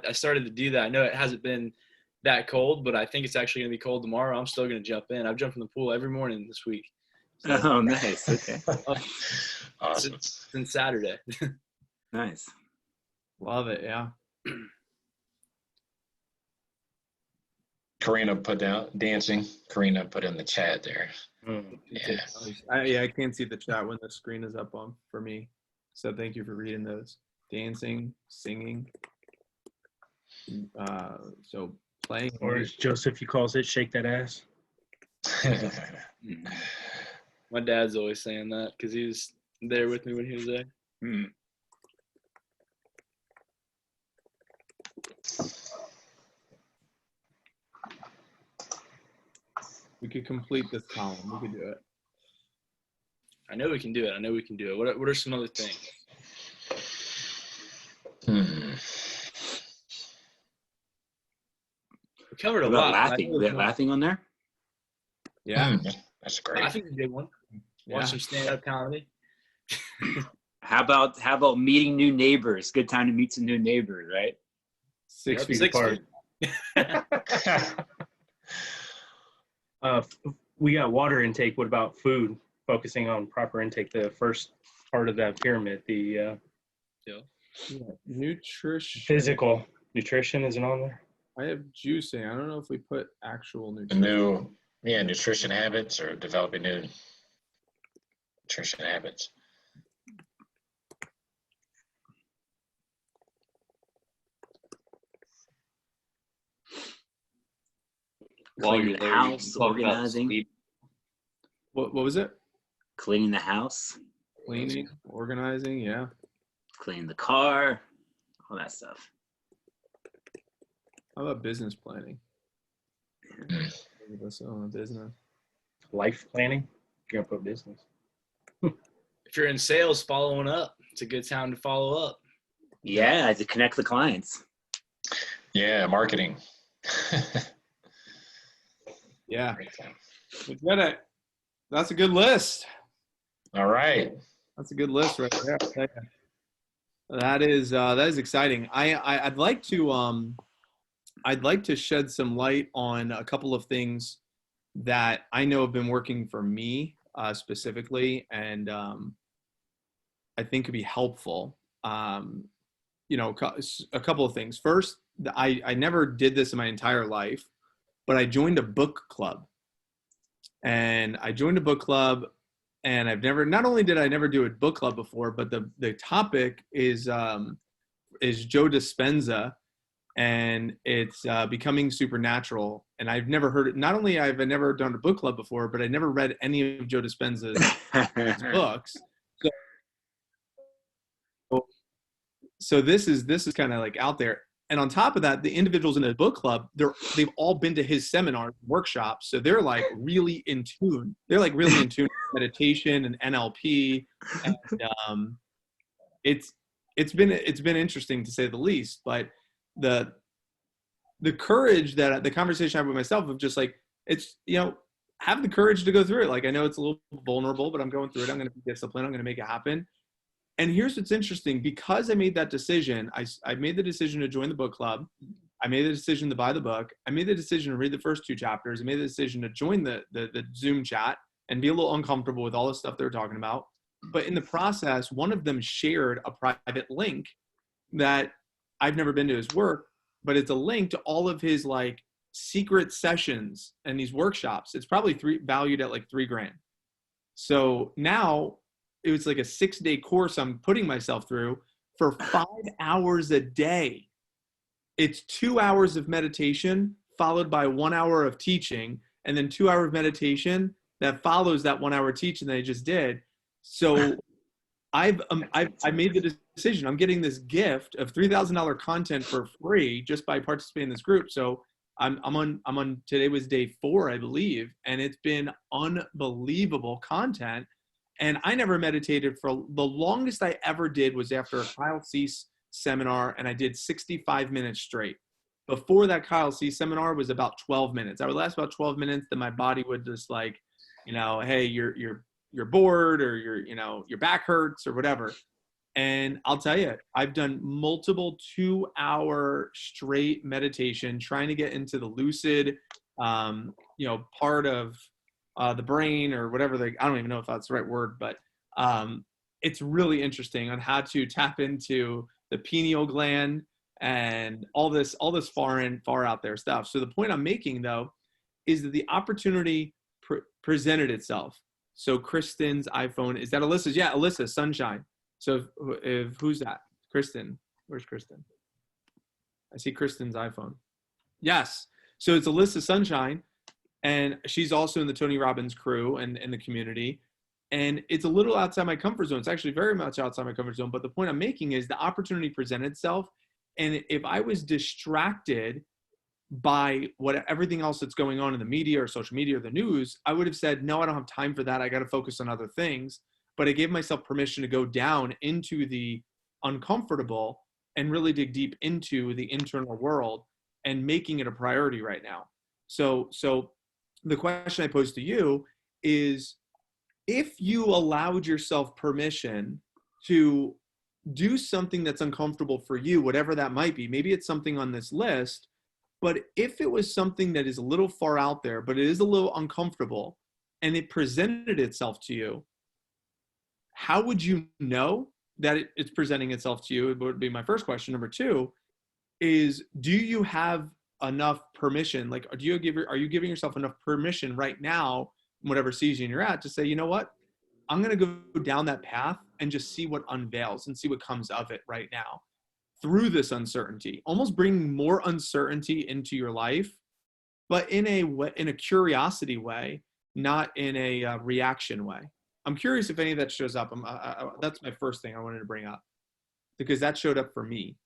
I started to do that. I know it hasn't been that cold, but I think it's actually gonna be cold tomorrow. I'm still gonna jump in. I've jumped in the pool every morning this week. So, oh, nice. Okay. awesome. Since Saturday. Nice. Love it, yeah. Karina put down dancing. Karina put in the chat there. Yeah. I can't see the chat when the screen is up on for me. So thank you for reading those. Dancing, singing. So playing. Or as Joseph, he calls it, shake that ass. My dad's always saying that because he was there with me when he was there. We could complete this column. We could do it. I know we can do it. What are some other things? We covered a lot. Laughing. We have laughing on there? Yeah. That's great. I think we did one. Watch some stand-up comedy. How about meeting new neighbors? Good time to meet some new neighbors, right? 6 feet apart. We got water intake. What about food? Focusing on proper intake, the first part of that pyramid, the nutrition. Physical nutrition isn't on there. I have juicing. I don't know if we put actual nutrition. Nutrition habits or developing new nutrition habits. Cleaning the house, organizing. What was it? Cleaning the house. Cleaning, organizing, yeah. Cleaning the car, all that stuff. How about business planning? Let's own a business. Life planning. You're gonna put business. If you're in sales, following up. It's a good time to follow up. Yeah, to connect the clients. Yeah, marketing. Yeah. We did it. That's a good list. All right. That's a good list right there. I'll tell you. That is exciting. I'd like to shed some light on a couple of things that I know have been working for me specifically, and I think could be helpful. A couple of things. First, I never did this in my entire life, but I joined a book club. and I joined a book club. And not only did I never do a book club before, but the topic is Joe Dispenza, and it's Becoming Supernatural. And I've never heard it. Not only have I never done a book club before, but I never read any of Joe Dispenza's books. So this is kind of like out there. And on top of that, the individuals in the book club, they've all been to his seminars, workshops. So they're like really in tune. They're like really in tune with meditation and NLP. And it's been interesting to say the least. But the courage that the conversation I have with myself of just like, it's, have the courage to go through it. Like, I know it's a little vulnerable, but I'm going through it. I'm going to be disciplined. I'm going to make it happen. And here's what's interesting. Because I made that decision, I made the decision to join the book club. I made the decision to buy the book. I made the decision to read the first 2 chapters. I made the decision to join the Zoom chat and be a little uncomfortable with all the stuff they were talking about. But in the process, one of them shared a private link that I've never been to his work, but it's a link to all of his like secret sessions and these workshops. It's probably valued at like $3,000. So now, it was like a 6-day course I'm putting myself through for 5 hours a day. It's 2 hours of meditation followed by 1 hour of teaching, and then 2 hours of meditation that follows that 1 hour teaching that I just did. So I made the decision. I'm getting this gift of $3,000 content for free just by participating in this group. So I'm on today was day 4, I believe, and it's been unbelievable content. And I never meditated. For the longest I ever did was after a Kyle Cease seminar, and I did 65 minutes straight. Before that Kyle Cease seminar was about 12 minutes. I would last about 12 minutes, then my body would just like, hey, you're bored, or your back hurts or whatever. And I'll tell you, I've done multiple 2-hour straight meditation, trying to get into the lucid, part of the brain or whatever. I don't even know if that's the right word, but it's really interesting on how to tap into the pineal gland and all this far out there stuff. So the point I'm making though is that the opportunity presented itself. So Kristen's iPhone, is that Alyssa's? Yeah, Alyssa, Sunshine. So if who's that? Kristen, where's Kristen? I see Kristen's iPhone. Yes. So it's Alyssa Sunshine. And she's also in the Tony Robbins crew and in the community. And it's a little outside my comfort zone. It's actually very much outside my comfort zone. But the point I'm making is the opportunity presented itself. And if I was distracted by everything else that's going on in the media or social media or the news, I would have said, no, I don't have time for that. I got to focus on other things. But I gave myself permission to go down into the uncomfortable and really dig deep into the internal world and making it a priority right now. So the question I pose to you is, if you allowed yourself permission to do something that's uncomfortable for you, whatever that might be, maybe it's something on this list, but if it was something that is a little far out there, but it is a little uncomfortable, and it presented itself to you, how would you know that it's presenting itself to you? It would be my first question. Number 2 is, do you have enough permission? Like, are you giving yourself enough permission right now, whatever season you're at, to say, you know what, I'm going to go down that path and just see what unveils and see what comes of it right now through this uncertainty, almost bringing more uncertainty into your life, but in a curiosity way, not in a reaction way. I'm curious if any of that shows up. That's my first thing I wanted to bring up, because that showed up for me.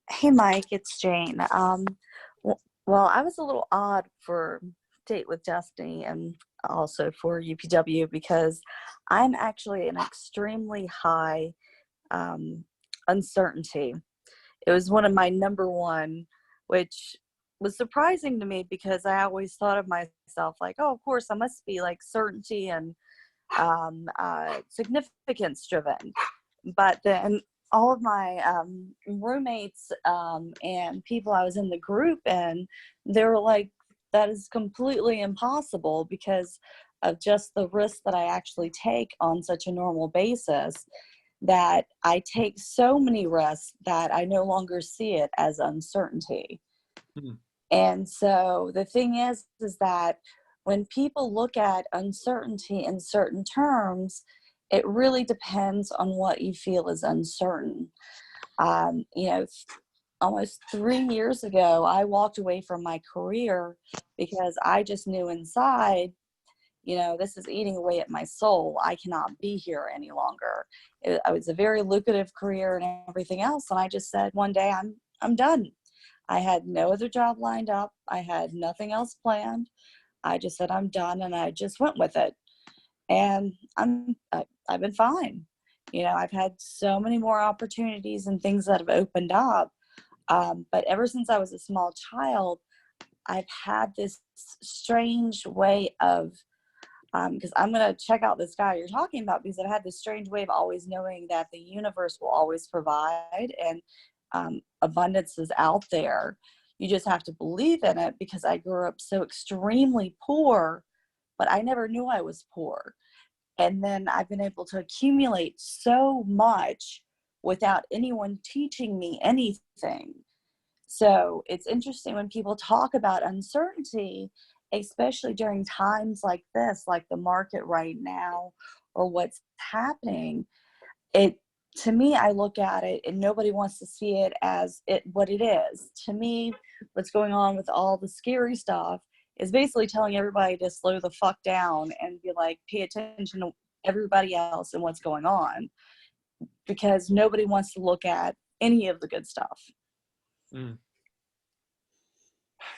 Hey, Mike, it's Jane. Well, I was a little odd for Date with Destiny and also for UPW because I'm actually an extremely high uncertainty. It was one of my number 1, which was surprising to me because I always thought of myself like, oh, of course, I must be like certainty and significance driven. But then all of my roommates and people I was in the group and they were like, that is completely impossible because of just the risk that I actually take on such a normal basis, that I take so many risks that I no longer see it as uncertainty. And so the thing is that when people look at uncertainty in certain terms, it really depends on what you feel is uncertain. You know, almost 3 years ago, I walked away from my career because I just knew inside, you know, this is eating away at my soul. I cannot be here any longer. It was a very lucrative career and everything else. And I just said one day, I'm done. I had no other job lined up. I had nothing else planned. I just said, I'm done. And I just went with it. And I've been fine. You know, I've had so many more opportunities and things that have opened up. But ever since I was a small child, I've had this strange way of, because I'm going to check out this guy you're talking about, because I've had this strange way of always knowing that the universe will always provide, and abundance is out there. You just have to believe in it, because I grew up so extremely poor, but I never knew I was poor. And then I've been able to accumulate so much without anyone teaching me anything. So it's interesting when people talk about uncertainty, especially during times like this, like the market right now, or what's happening. To me, I look at it, and nobody wants to see it as what it is. To me, what's going on with all the scary stuff is basically telling everybody to slow the fuck down and be like, pay attention to everybody else and what's going on, because nobody wants to look at any of the good stuff. Mm.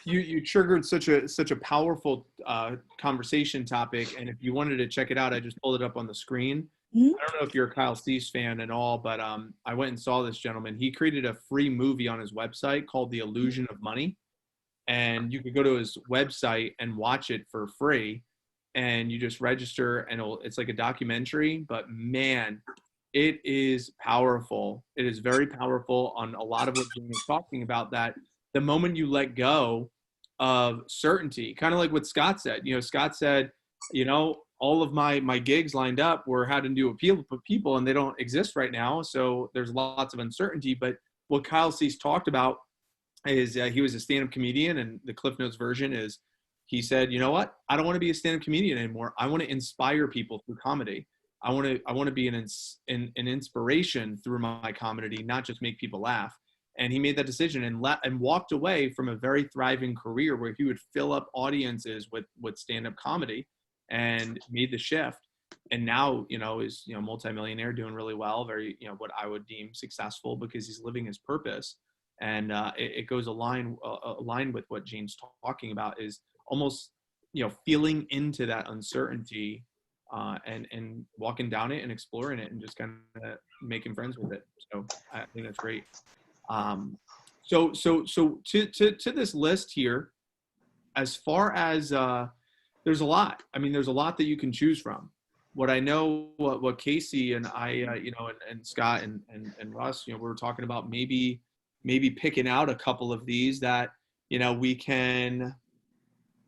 You triggered such a powerful conversation topic, and if you wanted to check it out, I just pulled it up on the screen. Mm-hmm. I don't know if you're a Kyle Cease fan at all, but I went and saw this gentleman. He created a free movie on his website called The Illusion of Money, and you could go to his website and watch it for free, and you just register, and it's like a documentary, but man, it is powerful. It is very powerful on a lot of what Jane is talking about, that the moment you let go of certainty, kind of like what Scott said. You know, Scott said, you know, all of my gigs lined up were having to appeal to people, and they don't exist right now. So there's lots of uncertainty. But what Kyle Cease talked about is he was a stand-up comedian, and the Cliff Notes version is he said, you know what? I don't want to be a stand-up comedian anymore. I want to inspire people through comedy. I want to be an inspiration through my comedy, not just make people laugh. And he made that decision and walked away from a very thriving career where he would fill up audiences with stand-up comedy, and made the shift. And now, you know, is, you know, multimillionaire, doing really well, very, you know, what I would deem successful, because he's living his purpose. And it goes aligned with what Jane's talking about, is almost, you know, feeling into that uncertainty and walking down it and exploring it and just kind of making friends with it. So I think that's great. So to this list here, as far as there's a lot. I mean, there's a lot that you can choose from. What I know, what Casey and I, you know, and Scott and Russ, you know, we were talking about maybe picking out a couple of these that, you know, we can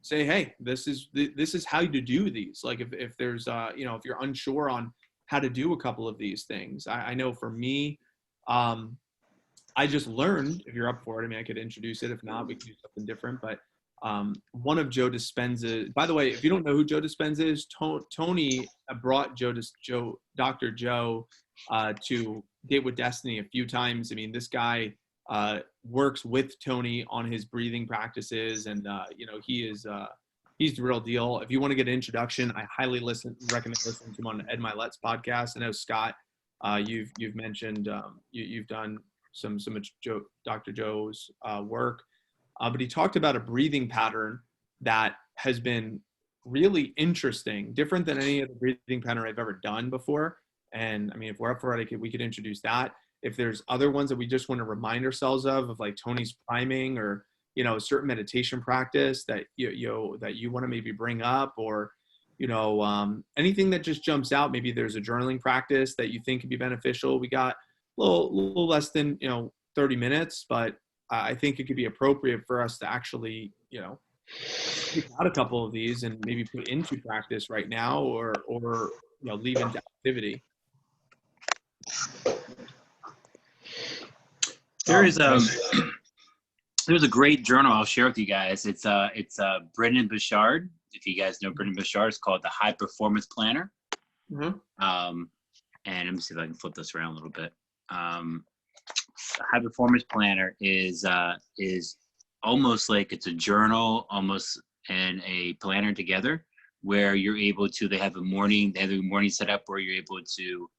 say, hey, this is how you do these. Like if there's, you know, if you're unsure on how to do a couple of these things, I know for me, I just learned, if you're up for it, I mean, I could introduce it. If not, we can do something different. But one of Joe Dispenza, by the way, if you don't know who Joe Dispenza is, Tony brought Dr. Joe to Date with Destiny a few times. I mean, this guy works with Tony on his breathing practices, and you know, he's the real deal. If you want to get an introduction, I highly recommend listening to him on Ed Milet's podcast. I know Scott, you've mentioned you've done some of Dr. Joe's work. But he talked about a breathing pattern that has been really interesting, different than any other breathing pattern I've ever done before. And I mean, if we're up for it, we could introduce that. If there's other ones that we just want to remind ourselves of like Tony's priming, or, you know, a certain meditation practice that you want to maybe bring up, or, you know, anything that just jumps out. Maybe there's a journaling practice that you think could be beneficial. We got a little less than, you know, 30 minutes, but I think it could be appropriate for us to actually, you know, pick out a couple of these and maybe put into practice right now, or you know, leave into activity. There is There's a great journal I'll share with you guys. It's Brendan Bouchard. If you guys know Brendan Bouchard, it's called the High Performance Planner. Mm-hmm. And let me see if I can flip this around a little bit. The High Performance Planner is almost like it's a journal, almost, and a planner together, where you're able to. They have a morning set up where you're able to,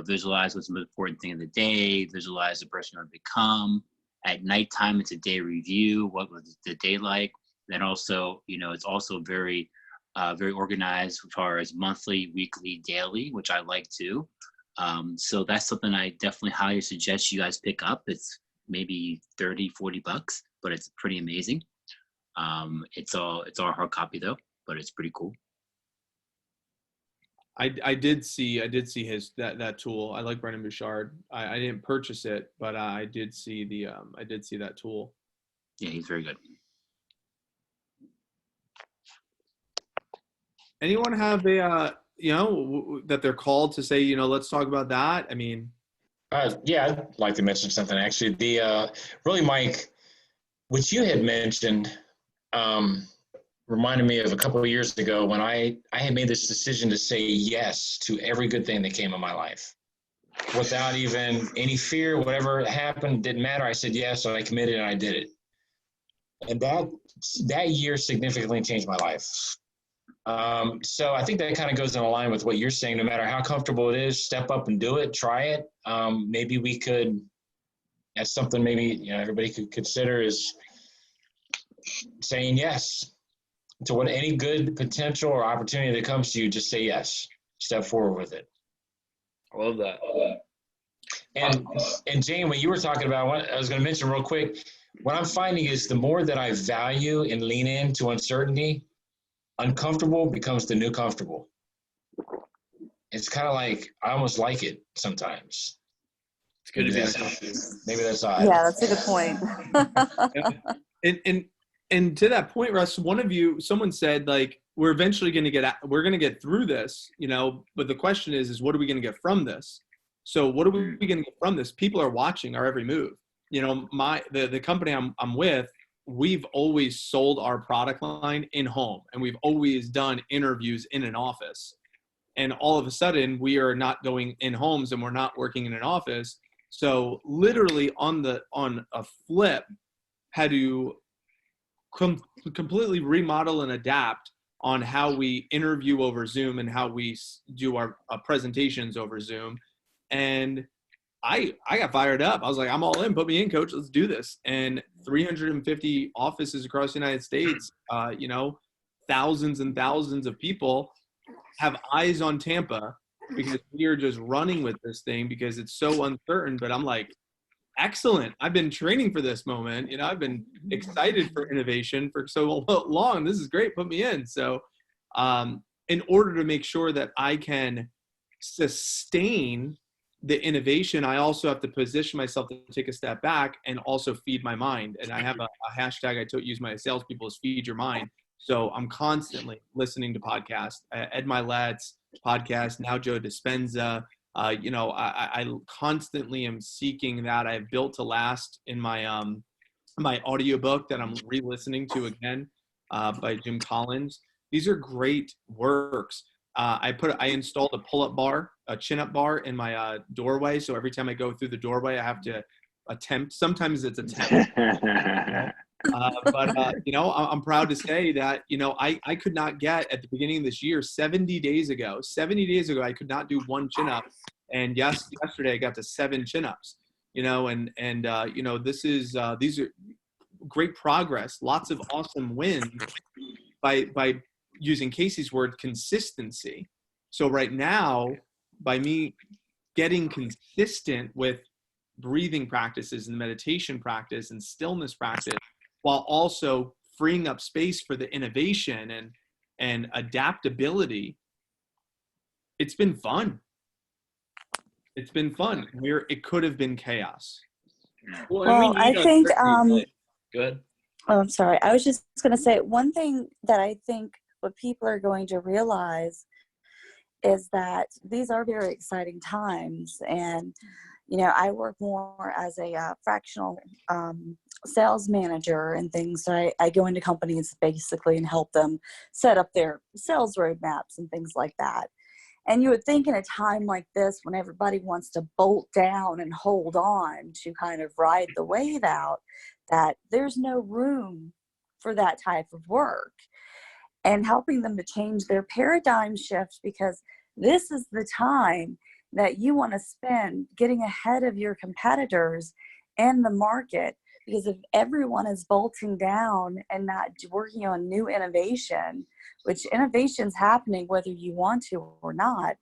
visualize what's the most important thing of the day, visualize the person you want to become. At nighttime, it's a day review. What was the day like? Then also, it's also very organized as far as monthly, weekly, daily, which I like too. So that's something I definitely highly suggest you guys pick up. It's maybe $30-$40, but it's pretty amazing. It's all hard copy though, but it's pretty cool. I did see his that tool. I like Brendan Bouchard. I didn't purchase it, but I did see that tool. Yeah, he's very good. Anyone have a that they're called to say, let's talk about that? I mean, yeah, I'd like to mention something actually. Really, Mike, what you had mentioned reminded me of a couple of years ago when I had made this decision to say yes to every good thing that came in my life without even any fear. Whatever happened, didn't matter. I said yes, so I committed and I did it. And that year significantly changed my life. So I think that kind of goes in line with what you're saying. No matter how comfortable it is, step up and do it, try it. Maybe we could, that's something maybe everybody could consider, is saying yes to what any good potential or opportunity that comes to you. Just say yes, step forward with it. I love that. And Jane, what you were talking about, what I was going to mention real quick, what I'm finding is the more that I value and lean into uncertainty, uncomfortable becomes the new comfortable. It's kind of like, I almost like it sometimes. It's good to be maybe that's odd. Yeah, that's a good point. And to that point, Russ, someone said, like, we're eventually going to get through this, but the question is what are we going to get from this? So what are we going to get from this? People are watching our every move. The company I'm with, we've always sold our product line in home, and we've always done interviews in an office. And all of a sudden we are not going in homes and we're not working in an office. So literally on a flip, had to completely remodel and adapt on how we interview over Zoom and how we do our presentations over Zoom. And I got fired up. I was like, I'm all in. Put me in, coach. Let's do this. And 350 offices across the United States, thousands and thousands of people have eyes on Tampa because we are just running with this thing because it's so uncertain. But I'm like, excellent. I've been training for this moment. I've been excited for innovation for so long. This is great. Put me in. So in order to make sure that I can sustain the innovation, I also have to position myself to take a step back and also feed my mind. And I have a hashtag I use my salespeople is feed your mind. So I'm constantly listening to podcasts, Ed Milet's podcast, now Joe Dispenza. I constantly am seeking that. I've built to last in my my audiobook that I'm re-listening to again by Jim Collins. These are great works. I installed a pull-up bar, a chin-up bar in my doorway. So every time I go through the doorway, I have to attempt. Sometimes it's attempt. But I'm proud to say that, I could not get at the beginning of this year, 70 days ago, I could not do one chin-up. And yesterday I got to 7 chin-ups, these are great progress, lots of awesome wins by using Casey's word, consistency. So right now, by me getting consistent with breathing practices and meditation practice and stillness practice, while also freeing up space for the innovation and adaptability, it's been fun. It could have been chaos. Well, I think, Good. Oh, I'm sorry. I was just going to say one thing that I think what people are going to realize is that these are very exciting times. And, I work more as a fractional sales manager and things. So I go into companies basically and help them set up their sales roadmaps and things like that. And you would think in a time like this, when everybody wants to bolt down and hold on to kind of ride the wave out, that there's no room for that type of work. And helping them to change their paradigm shift, because this is the time that you want to spend getting ahead of your competitors and the market. Because if everyone is bolting down and not working on new innovation, which innovation's happening whether you want to or not.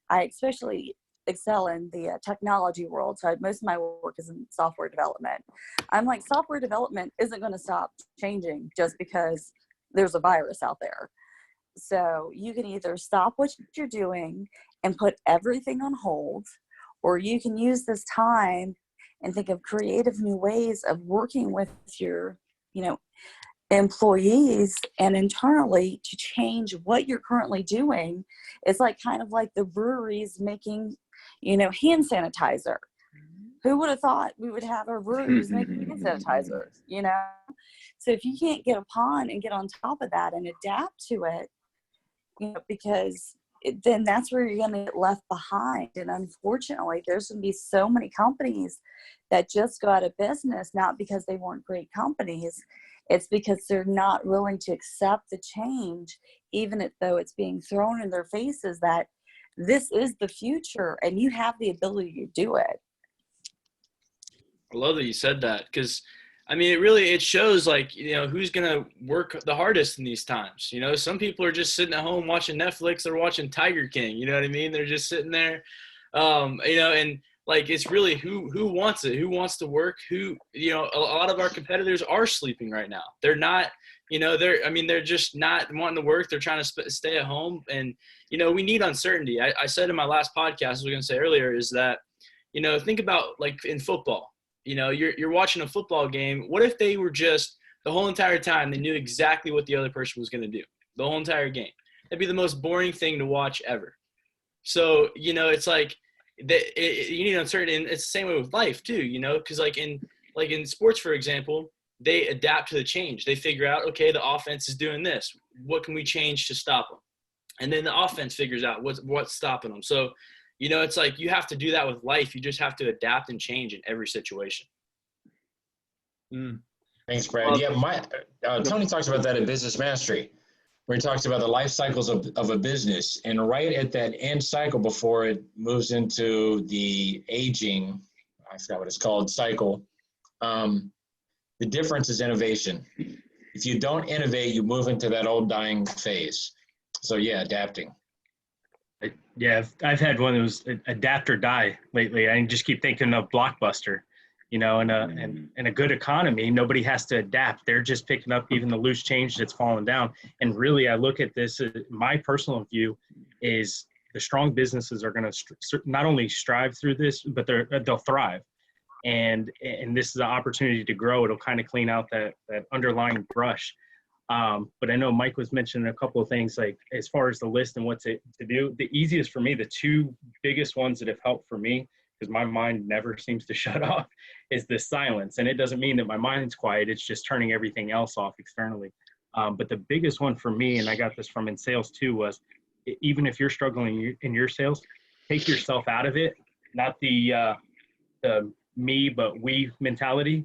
I especially excel in the technology world. So most of my work is in software development. I'm like, software development isn't going to stop changing just because there's a virus out there. So you can either stop what you're doing and put everything on hold, or you can use this time and think of creative new ways of working with your, employees and internally to change what you're currently doing. It's like kind of like the breweries making, hand sanitizer. Who would have thought we would have our breweries making hand sanitizers, So if you can't get upon and get on top of that and adapt to it, because then that's where you're going to get left behind. And unfortunately, there's going to be so many companies that just go out of business, not because they weren't great companies. It's because they're not willing to accept the change, even though it's being thrown in their faces that this is the future and you have the ability to do it. I love that you said that, because it shows who's going to work the hardest in these times. Some people are just sitting at home watching Netflix or watching Tiger King. You know what I mean? They're just sitting there, and it's really who wants it, who wants to work, a lot of our competitors are sleeping right now. They're not, they're just not wanting to work. They're trying to stay at home. And, we need uncertainty. I said in my last podcast, I was going to say earlier, is that, think about in football, you're watching a football game. What if they were just the whole entire time, they knew exactly what the other person was going to do the whole entire game? That'd be the most boring thing to watch ever. So, it's like, you need uncertainty, and it's the same way with life too, because in sports, for example, they adapt to the change. They figure out, okay, the offense is doing this. What can we change to stop them? And then the offense figures out what's stopping them. So, it's like you have to do that with life. You just have to adapt and change in every situation. Thanks, Brad. Tony talks about that in Business Mastery, where he talks about the life cycles of a business. And right at that end cycle before it moves into the aging, I forgot what it's called, cycle, the difference is innovation. If you don't innovate, you move into that old dying phase. So adapting. I've had one that was adapt or die lately. I just keep thinking of Blockbuster. In a good economy, nobody has to adapt. They're just picking up even the loose change that's fallen down. And really, I look at this, my personal view is the strong businesses are going to not only strive through this, but they'll thrive. And this is an opportunity to grow. It'll kind of clean out that underlying brush. But I know Mike was mentioning a couple of things, like as far as the list and what to do. The easiest for me, the two biggest ones that have helped for me, because my mind never seems to shut off, is the silence. And it doesn't mean that my mind's quiet. It's just turning everything else off externally. But the biggest one for me, and I got this from in sales too, was even if you're struggling in your sales, take yourself out of it, not the me, but we mentality,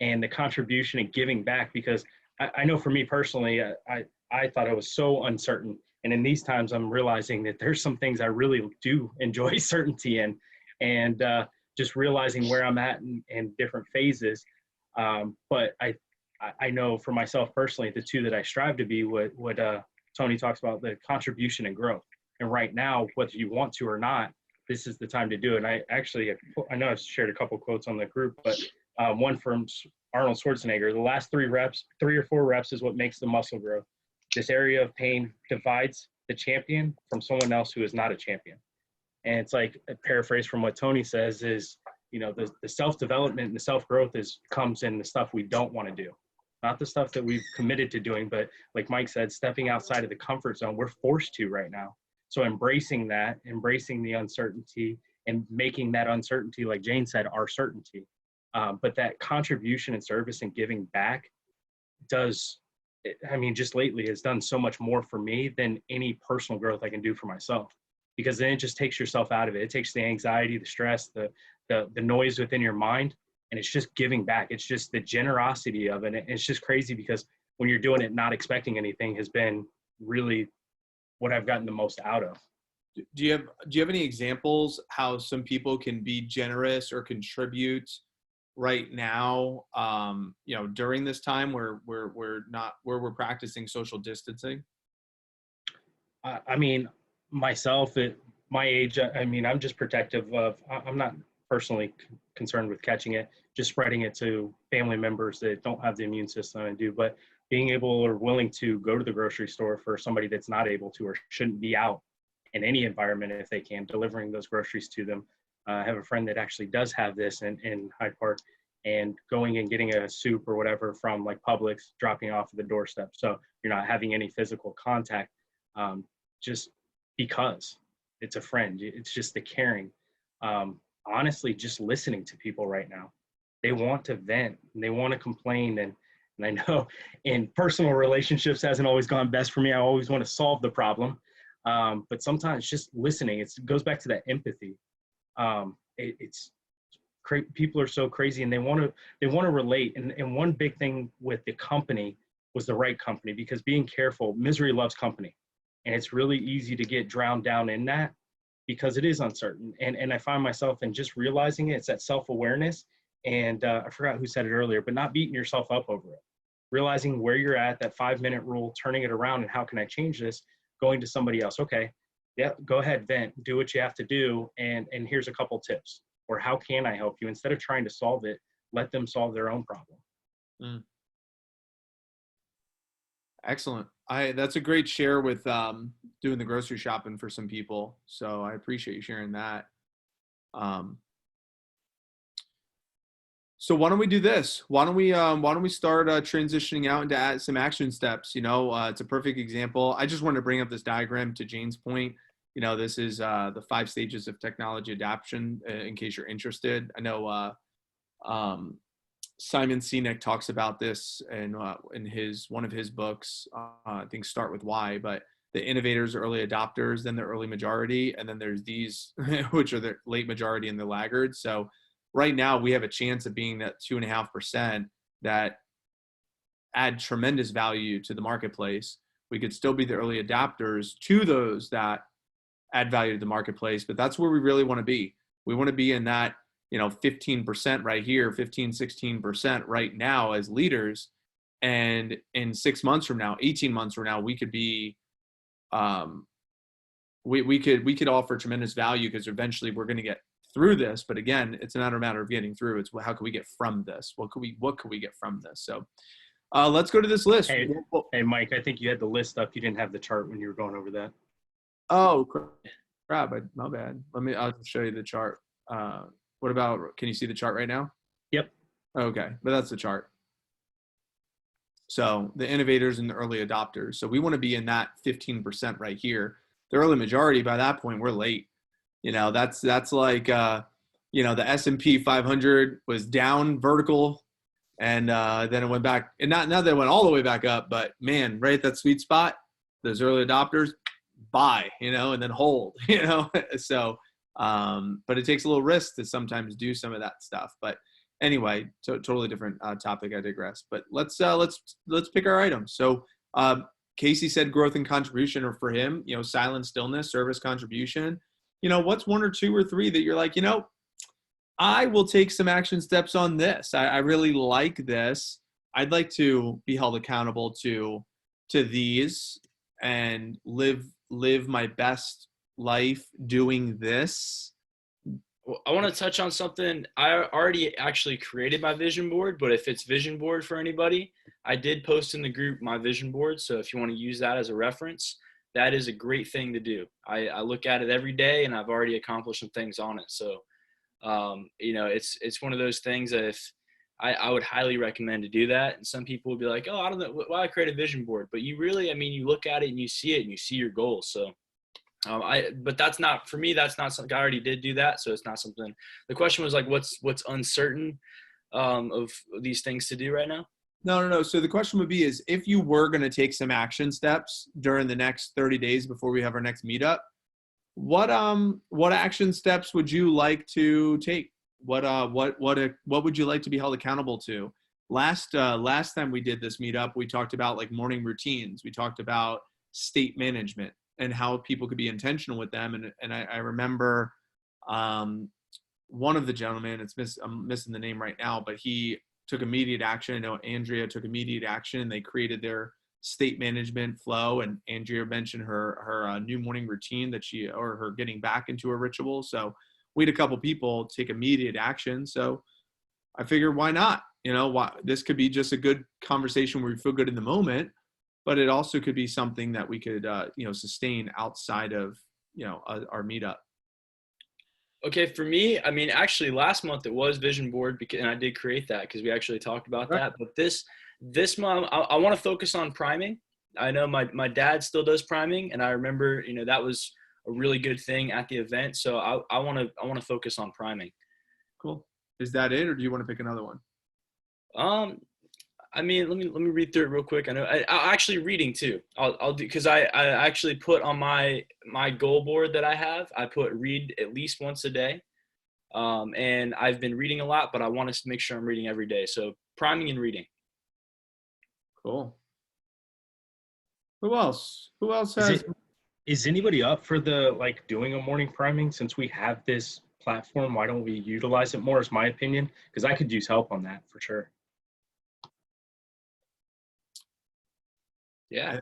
and the contribution and giving back. Because I know for me personally, I thought I was so uncertain. And in these times, I'm realizing that there's some things I really do enjoy certainty in. And just realizing where I'm at in different phases. But I know for myself personally, the two that I strive to be, what Tony talks about, the contribution and growth. And right now, whether you want to or not, this is the time to do it. And I know I've shared a couple quotes on the group, but one from Arnold Schwarzenegger: the last 3 or 4 reps is what makes the muscle grow. This area of pain divides the champion from someone else who is not a champion. And it's like a paraphrase from what Tony says is, the self-development and the self-growth comes in the stuff we don't want to do, not the stuff that we've committed to doing, but like Mike said, stepping outside of the comfort zone, we're forced to right now. So embracing that, embracing the uncertainty, and making that uncertainty, like Jane said, our certainty. But that contribution and service and giving back does, I mean, just lately has done so much more for me than any personal growth I can do for myself, because then it just takes yourself out of it. It takes the anxiety, the stress, the noise within your mind, and it's just giving back. It's just the generosity of it. And it's just crazy because when you're doing it, not expecting anything has been really what I've gotten the most out of. Do you have any examples how some people can be generous or contribute right now, during this time where we're practicing social distancing? I mean, myself at my age, I mean, I'm just protective of, I'm not personally concerned with catching it, just spreading it to family members that don't have the immune system and do, but being able or willing to go to the grocery store for somebody that's not able to or shouldn't be out in any environment if they can, delivering those groceries to them. I have a friend that actually does have this in Hyde Park, and going and getting a soup or whatever from like Publix, dropping off at the doorstep. So you're not having any physical contact, just because it's a friend. It's just the caring. Honestly, just listening to people right now. They want to vent and they want to complain. And I know in personal relationships hasn't always gone best for me. I always want to solve the problem. But sometimes just listening, it goes back to that empathy. People are so crazy and they want to relate. And one big thing with the company was the right company, because being careful, misery loves company. And it's really easy to get drowned down in that because it is uncertain. And I find myself in just realizing it's that self-awareness. And I forgot who said it earlier, but not beating yourself up over it. Realizing where you're at, that 5-minute rule, turning it around, and how can I change this? Going to somebody else. Okay, yeah, go ahead, vent, do what you have to do. And here's a couple tips. Or how can I help you? Instead of trying to solve it, let them solve their own problem. Excellent. That's a great share with doing the grocery shopping for some people. So I appreciate you sharing that. So why don't we do this? Why don't we start transitioning out into some action steps? It's a perfect example. I just wanted to bring up this diagram to Jane's point. This is the 5 stages of technology adoption, in case you're interested. I know Simon Sinek talks about this in one of his books, I think Start With Why, but the innovators, early adopters, then the early majority, and then there's these, which are the late majority and the laggards. So right now we have a chance of being that 2.5% that add tremendous value to the marketplace. We could still be the early adopters to those that add value to the marketplace, but that's where we really want to be. We want to be in that, 15% right here, 15, 16% right now as leaders. And in 6 months from now, 18 months from now, we could be, we could offer tremendous value, because eventually we're going to get through this. But again, it's not a matter of getting through. It's how can we get from this? What could we get from this? So let's go to this list. Hey, Mike, I think you had the list up. You didn't have the chart when you were going over that. Oh, crap. My bad. I'll show you the chart. What about, can you see the chart right now? Yep. Okay, but that's the chart. So the innovators and the early adopters. So we want to be in that 15% right here. The early majority, by that point, we're late. That's like, the S&P 500 was down vertical, and then it went back, and not that it went all the way back up, but man, right at that sweet spot, those early adopters, buy, and then hold, so, but it takes a little risk to sometimes do some of that stuff. But anyway, totally different topic. I digress. But let's pick our items. So Casey said growth and contribution are for him. Silent stillness, service, contribution. What's 1 or 2 or 3 that you're like, I will take some action steps on this. I really like this. I'd like to be held accountable to these and live my best life doing this. Well, I want to touch on something. I already actually created my vision board, but if it's vision board for anybody, I did post in the group my vision board. So if you want to use that as a reference, that is a great thing to do. I look at it every day, and I've already accomplished some things on it. So, it's one of those things that if I would highly recommend to do that. And some people would be like, oh, I don't know why I create a vision board, but you really, you look at it and you see your goals. So But that's not, for me, that's not something, I already did do that. So it's not something, the question was like, what's uncertain of these things to do right now? No. So the question would be is if you were going to take some action steps during the next 30 days before we have our next meetup, what action steps would you like to take? What would you like to be held accountable to? Last time we did this meetup, we talked about like morning routines. We talked about state management and how people could be intentional with them. And I remember one of the gentlemen, I'm missing the name right now, but he took immediate action. I know Andrea took immediate action, and they created their state management flow. And Andrea mentioned her new morning routine or her getting back into a ritual. So we had a couple people take immediate action. So I figured, why not? This could be just a good conversation where we feel good in the moment, but it also could be something that we could, sustain outside of, our meetup. Okay, for me, I mean, actually last month it was vision board and I did create that because we actually talked about that. But this month, I want to focus on priming. I know my dad still does priming, and I remember, that was a really good thing at the event. So I want to focus on priming. Cool. Is that it, or do you want to pick another one? I mean, let me read through it real quick. I know I actually reading too. I'll do, because I actually put on my goal board that I have. I put read at least once a day, and I've been reading a lot, but I want to make sure I'm reading every day. So priming and reading. Cool. Who else has? Is anybody up for doing a morning priming? Since we have this platform, why don't we utilize it more? Is my opinion, because I could use help on that for sure. Yeah,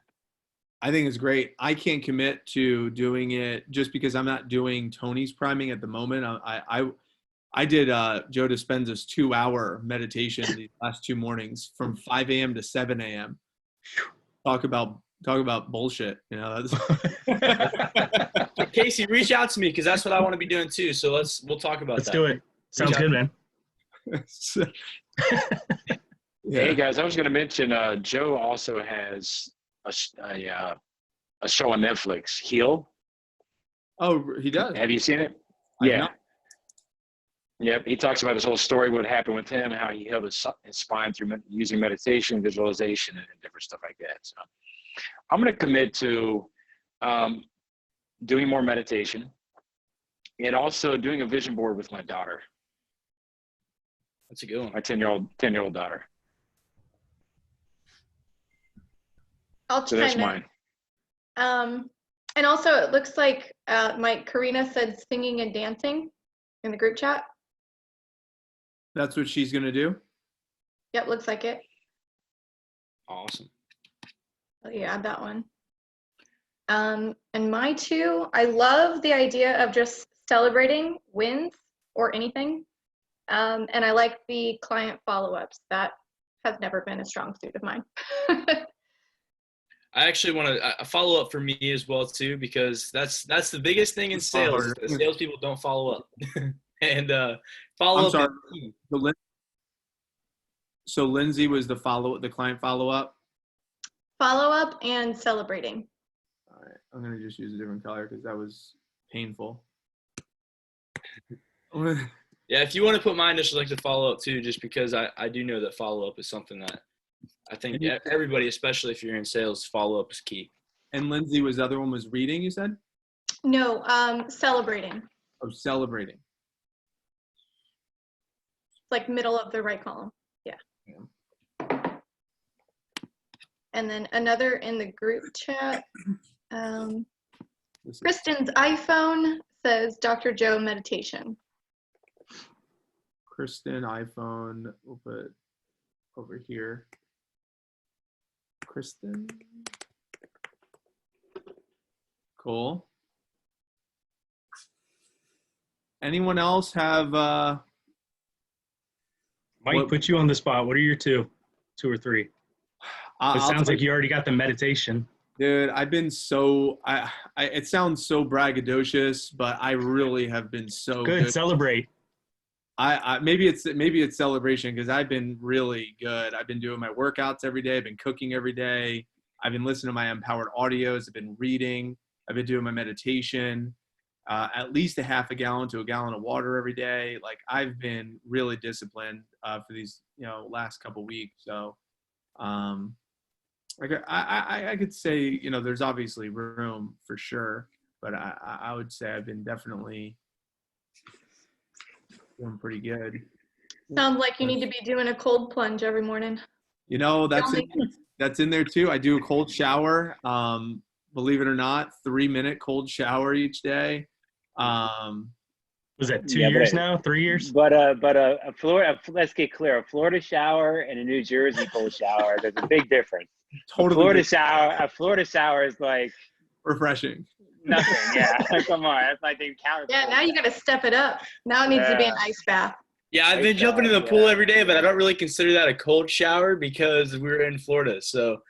I think it's great. I can't commit to doing it just because I'm not doing Tony's priming at the moment. I did Joe Dispenza's 2-hour meditation these last 2 mornings from 5 a.m. to 7 a.m. Talk about bullshit. Casey, reach out to me because that's what I want to be doing too. So we'll talk about that. Let's do it. Sounds good, man. Yeah. Hey guys, I was going to mention Joe also has a show on Netflix, Heal. Oh, he does. Have you seen it? Yeah. Yep. He talks about his whole story, what happened with him, how he healed his spine through using meditation, visualization, and different stuff like that. So I'm going to commit to doing more meditation and also doing a vision board with my daughter. That's a good one. My 10-year-old daughter. I'll So that's chime in. mine. And also, it looks like Karina said singing and dancing in the group chat. That's what she's gonna do. Yep, looks like it. Awesome. Oh, yeah, add that one. And my 2, I love the idea of just celebrating wins or anything. And I like the client follow-ups. That has never been a strong suit of mine. I actually want to follow up for me as well too, because that's the biggest thing in sales. Is that salespeople don't follow up, and follow up. I'm sorry. So Lindsay was the client follow up. Follow up and celebrating. All right, I'm gonna just use a different color because that was painful. Yeah, if you want to put my initials, like to follow up too, just because I do know that follow up is something that I think everybody, especially if you're in sales, follow up is key. And Lindsay, the other one was reading, you said? No, celebrating. Oh, celebrating. It's like middle of the right column. Yeah. And then another in the group chat. Kristen's iPhone says Dr. Joe meditation. Kristen iPhone, we'll put over here. Kristen. Cool. Anyone else have Mike, put you on the spot. What are your 2 or 3? It sounds like you already got the meditation. Dude, I've been so it sounds so braggadocious, but I really have been so good. Celebrate. Maybe it's celebration because I've been really good. I've been doing my workouts every day. I've been cooking every day. I've been listening to my empowered audios. I've been reading. I've been doing my meditation, at least a half a gallon to a gallon of water every day. Like I've been really disciplined for these, last couple weeks. So I could say, there's obviously room for sure, but I would say I've been definitely doing pretty good. Sounds like you need to be doing a cold plunge every morning. That's in there too. I do a cold shower. Believe it or not, 3-minute cold shower each day. Was that 2 years now? 3 years? But let's get clear. A Florida shower and a New Jersey cold shower, there's a big difference. Totally. A Florida shower is like refreshing. Nothing. Yeah. Come on. That's like the encounter. Yeah. Now you got to step it up. Now it needs to be an ice bath. Yeah, I've been jumping in the pool every day, but I don't really consider that a cold shower because we're in Florida. So,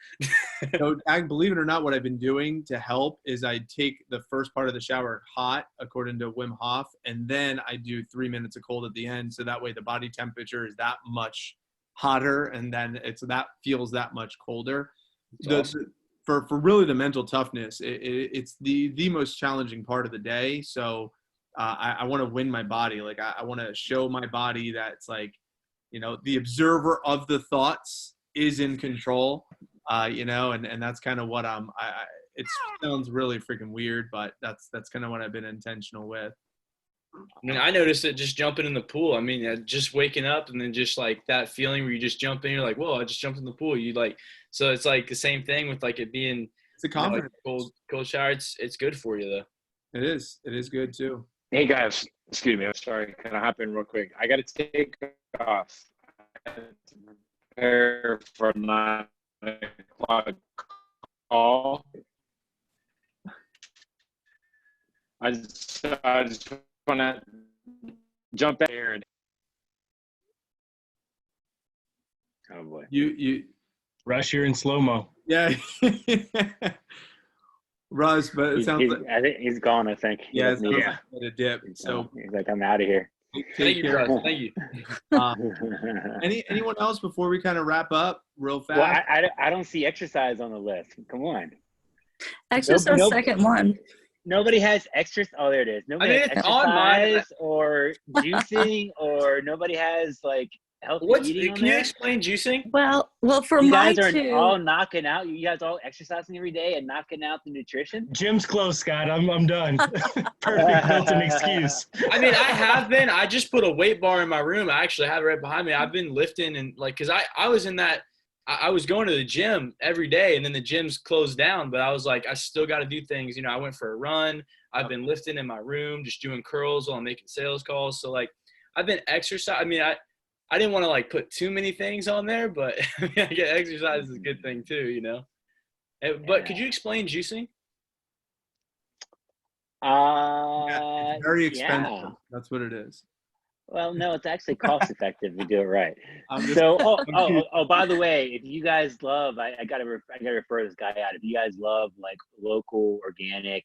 believe it or not, what I've been doing to help is I take the first part of the shower hot, according to Wim Hof, and then I do 3 minutes of cold at the end. So that way the body temperature is that much hotter, and then that feels that much colder. Awesome. For really the mental toughness, it's the most challenging part of the day. So I want to win my body. Like I want to show my body that it's like, the observer of the thoughts is in control, and that's kind of what it sounds really freaking weird, but that's kind of what I've been intentional with. I mean, I noticed it just jumping in the pool. I mean, just waking up and then just like that feeling where you just jump in, you're like, whoa, I just jumped in the pool. So it's like the same thing with like it being it's a confidence. Like cold shower. It's good for you though. It is good too. Hey guys, excuse me. I'm sorry. Can I hop in real quick? I got to take off. I have to prepare for 9 o'clock call. I just want to jump in here. Oh boy. You Russ, you're in slow-mo. Yeah. Russ, but it sounds like I think he's gone. I think. Yeah, it sounds like a dip. So he's like, I'm out of here. Thank you, Russ. Thank you. Anyone else before we kind of wrap up real fast? Well, I don't see exercise on the list. Come on. Exercise second one. Nobody has exercise. Oh, there it is. Nobody has exercise or juicing, or nobody has like healthy eating. Can you explain juicing? Well, for you my guys are two, all knocking out. You guys all exercising every day and knocking out the nutrition. Gym's closed, Scott. I'm done. Perfect built-in excuse. I mean, I have been. I just put a weight bar in my room. I actually have it right behind me. I've been lifting and like, cause I was in that. I was going to the gym every day, and then the gym's closed down. But I was like, I still got to do things. I went for a run. I've been lifting in my room, just doing curls while I'm making sales calls. So like, I've been exercising. I mean, I didn't want to like put too many things on there, but I get exercise is a good thing too, But could you explain juicing? It's very expensive. Yeah. That's what it is. Well, no, it's actually cost effective if you do it right. So, by the way, if you guys love, I gotta refer this guy out. If you guys love like local organic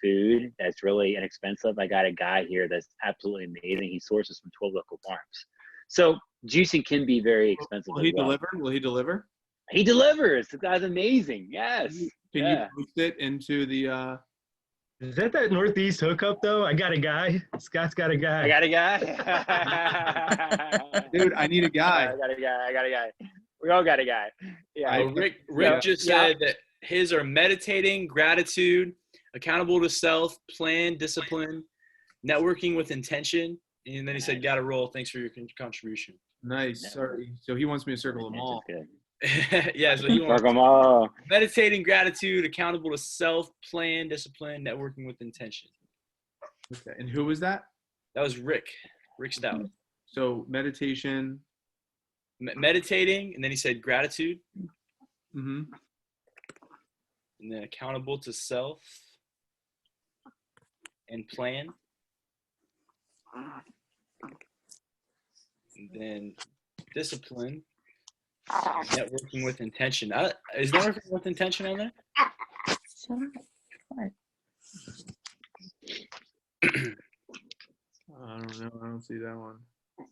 food that's really inexpensive, I got a guy here that's absolutely amazing. He sources from 12 local farms. So juicing can be very expensive. Will he deliver? Will he deliver? He delivers. The guy's amazing. Yes. Can you post it into the? Is that Northeast hookup though? I got a guy. Scott's got a guy. I got a guy. Dude, I need a guy. I got a guy. We all got a guy. Yeah. Rick just said that his are meditating, gratitude, accountable to self, plan, discipline, networking with intention. And then he said, got to roll. Thanks for your contribution. Nice. Sorry. So he wants me to circle them all. Yeah. So he wants them all. Meditating, gratitude, accountable to self, plan, discipline, networking with intention. Okay. And who was that? That was Rick Stout. So meditation. Meditating. And then he said gratitude. Mm-hmm. And then accountable to self and plan. And then discipline, networking with intention. Is networking with intention on there? I don't know. I don't see that one. I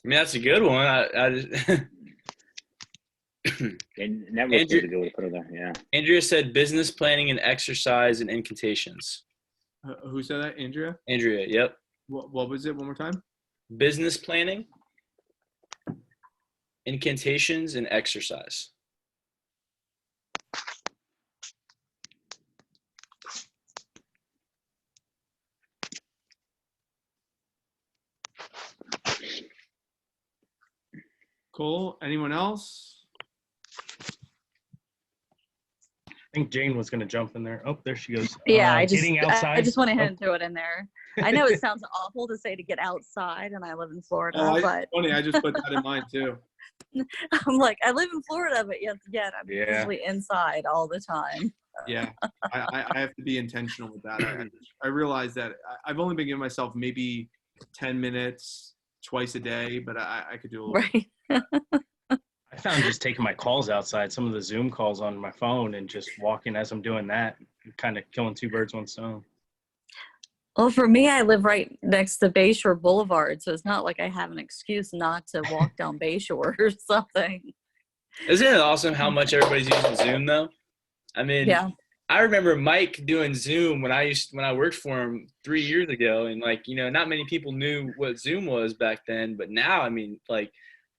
mean, that's a good one. I just And network is a good way to put it there. Yeah. Andrea said business planning and exercise and incantations. Who said that? Andrea? Andrea, yep. What was it? One more time? Business planning, incantations, and exercise. Cool. Anyone else? I think Jane was going to jump in there. Oh, there she goes. Yeah, I getting outside. just went ahead Oh. and threw it in there. I know it sounds awful to say to get outside, and I live in Florida, but Funny, I just put that in mind too. I'm like, I live in Florida, but yet I'm Yeah. usually inside all the time. Yeah, I have to be intentional with that. I realize that I've only been giving myself maybe 10 minutes twice a day, but I could do a little. Right. I found just taking my calls outside, some of the Zoom calls on my phone, and just walking as I'm doing that, kind of killing two birds, one stone. Well, for me, I live right next to Bayshore Boulevard, so it's not like I have an excuse not to walk down Bayshore or something. Isn't it awesome how much everybody's using Zoom though? I mean, Yeah. I remember Mike doing Zoom when I worked for him 3 years ago, and like, you know, not many people knew what Zoom was back then, but now, I mean, like,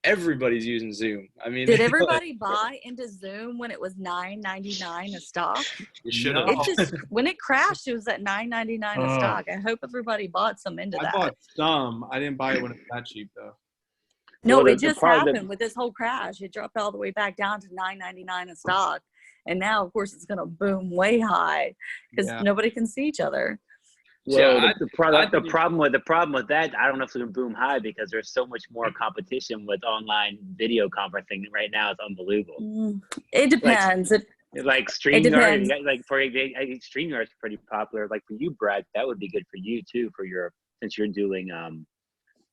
everybody's using Zoom. I mean, Did everybody buy into Zoom when it was $9.99 a stock? You should have. It just, when it crashed, it was at $9.99 a Oh. stock. I hope everybody bought some into I that. bought some. I didn't buy it when it was that cheap though. No, Well, it the just part that- happened with this whole crash. It dropped all the way back down to $9.99 a stock. And now, of course, it's going to boom way high because Yeah. nobody can see each other. Well, Yeah, the problem with that, I don't know if it's gonna boom high because there's so much more competition with online video conferencing right now. It's unbelievable. It depends. Like depends. StreamYard, like I think StreamYard's pretty popular. Like for you, Brad, that would be good for you too. Since you're doing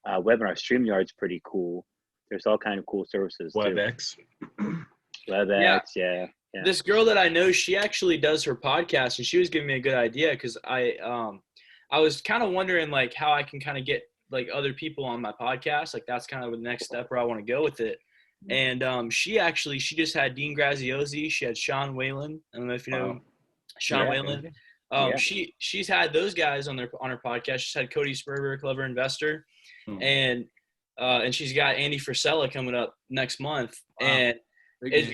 webinar, StreamYard's pretty cool. There's all kind of cool services too. WebEx. WebEx, yeah. This girl that I know, she actually does her podcast, and she was giving me a good idea because I was kind of wondering like how I can kind of get like other people on my podcast. Like that's kind of the next step where I want to go with it. And she just had Dean Graziosi. She had Sean Whalen. I don't know if you know Sean Whalen. She's had those guys on her podcast. She's had Cody Sperber, Clever Investor, and she's got Andy Frisella coming up next month. Wow. And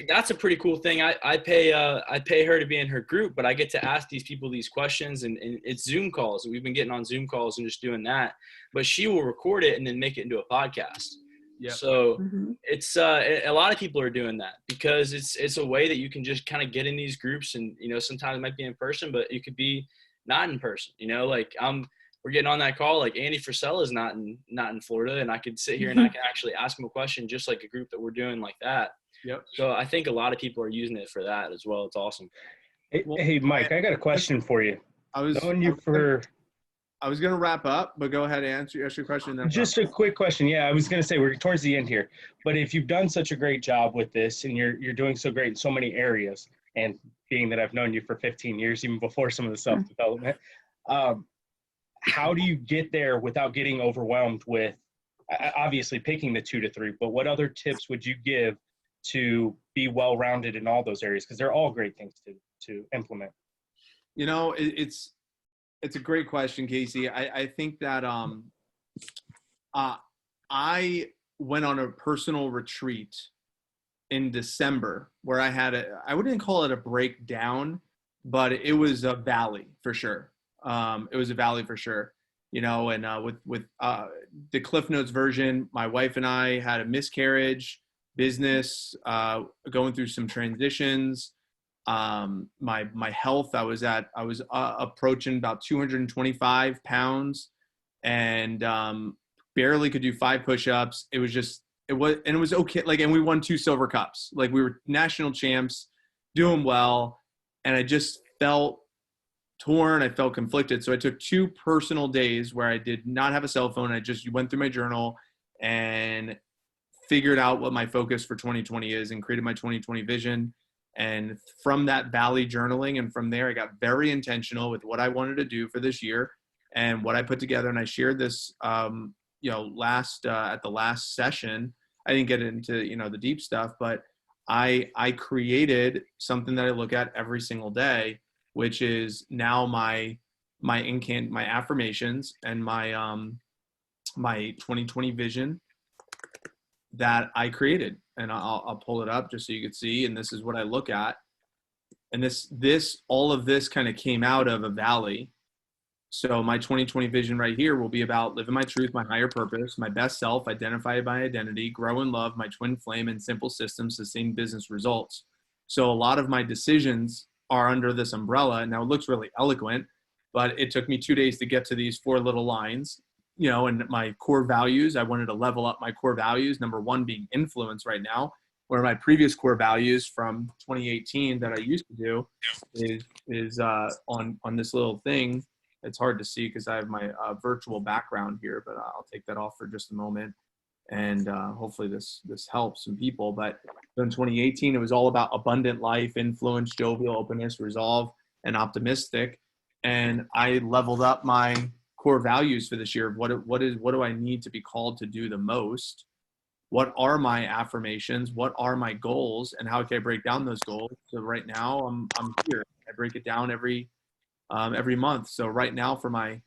that's a pretty cool thing. I pay her to be in her group, but I get to ask these people these questions, and it's Zoom calls. We've been getting on Zoom calls and just doing that. But she will record it and then make it into a podcast. Yeah. So it's a lot of people are doing that because it's a way that you can just kind of get in these groups, and you know sometimes it might be in person, but it could be not in person. You know, like we're getting on that call. Like Andy Frisella is not in Florida, and I could sit here and I can actually ask him a question just like a group that we're doing like that. Yep. So I think a lot of people are using it for that as well. It's awesome. Hey Mike, I got a question for you. I was going to wrap up, but go ahead and ask your question. Then just a quick question. Yeah, I was going to say we're towards the end here, but if you've done such a great job with this and you're doing so great in so many areas, and being that I've known you for 15 years, even before some of the self-development, how do you get there without getting overwhelmed with obviously picking the 2 to 3, but what other tips would you give to be well-rounded in all those areas? Because they're all great things to implement. You know, it's a great question, Casey. I think that I went on a personal retreat in December where I wouldn't call it a breakdown, but it was a valley for sure. It was a valley for sure. You know, and with the Cliff Notes version, my wife and I had a miscarriage. Business, going through some transitions, my health, I was approaching about 225 pounds and barely could do 5 push-ups. It was okay. Like, and we won 2 silver cups. Like we were national champs, doing well. And I just felt torn. I felt conflicted. So I took 2 personal days where I did not have a cell phone. I just went through my journal and figured out what my focus for 2020 is and created my 2020 vision. And from that valley journaling, and from there, I got very intentional with what I wanted to do for this year and what I put together. And I shared this, at the last session. I didn't get into, the deep stuff, but I created something that I look at every single day, which is now my affirmations and my 2020 vision that I created. And I'll pull it up just so you can see. And this is what I look at. And all of this kind of came out of a valley. So my 2020 vision right here will be about living my truth, my higher purpose, my best self, identify my identity, grow and love, my twin flame, and simple systems, sustain business results. So a lot of my decisions are under this umbrella. Now it looks really eloquent, but it took me 2 days to get to these 4 little lines, you know, and my core values. I wanted to level up my core values. Number 1 being influence right now, where my previous core values from 2018 that I used to do is on this little thing. It's hard to see because I have my virtual background here, but I'll take that off for just a moment. And hopefully this helps some people. But in 2018, it was all about abundant life, influence, jovial, openness, resolve, and optimistic. And I leveled up my core values for this year. What do I need to be called to do the most? What are my affirmations? What are my goals? And how can I break down those goals? So right now I'm here. I break it down every month. So right now for my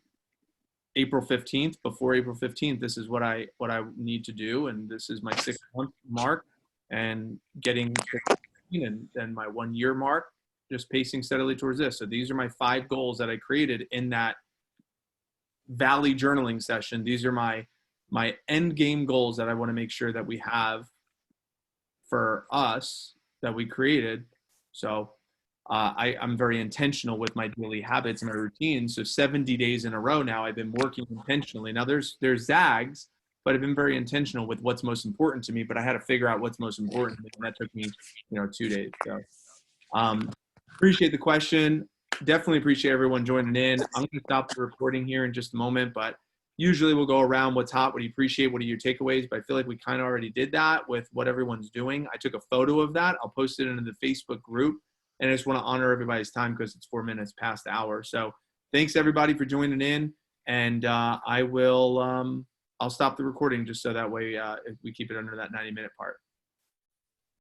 April 15th, before April 15th, this is what I need to do. And this is my 6-month mark and getting and then my 1 year mark, just pacing steadily towards this. So these are my 5 goals that I created in that Valley journaling session. These are my end game goals that I want to make sure that we have for us that we created. So I'm very intentional with my daily habits and my routines. So 70 days in a row now, I've been working intentionally. Now there's zags, but I've been very intentional with what's most important to me. But I had to figure out what's most important to me, and that took me, 2 days. So appreciate the question. Definitely appreciate everyone joining in. I'm going to stop the recording here in just a moment, but usually we'll go around what's hot, what do you appreciate, what are your takeaways, but I feel like we kind of already did that with what everyone's doing. I took a photo of that. I'll post it into the Facebook group, and I just want to honor everybody's time because it's 4 minutes past the hour. So thanks everybody for joining in, and I'll stop the recording just so that way we keep it under that 90-minute part.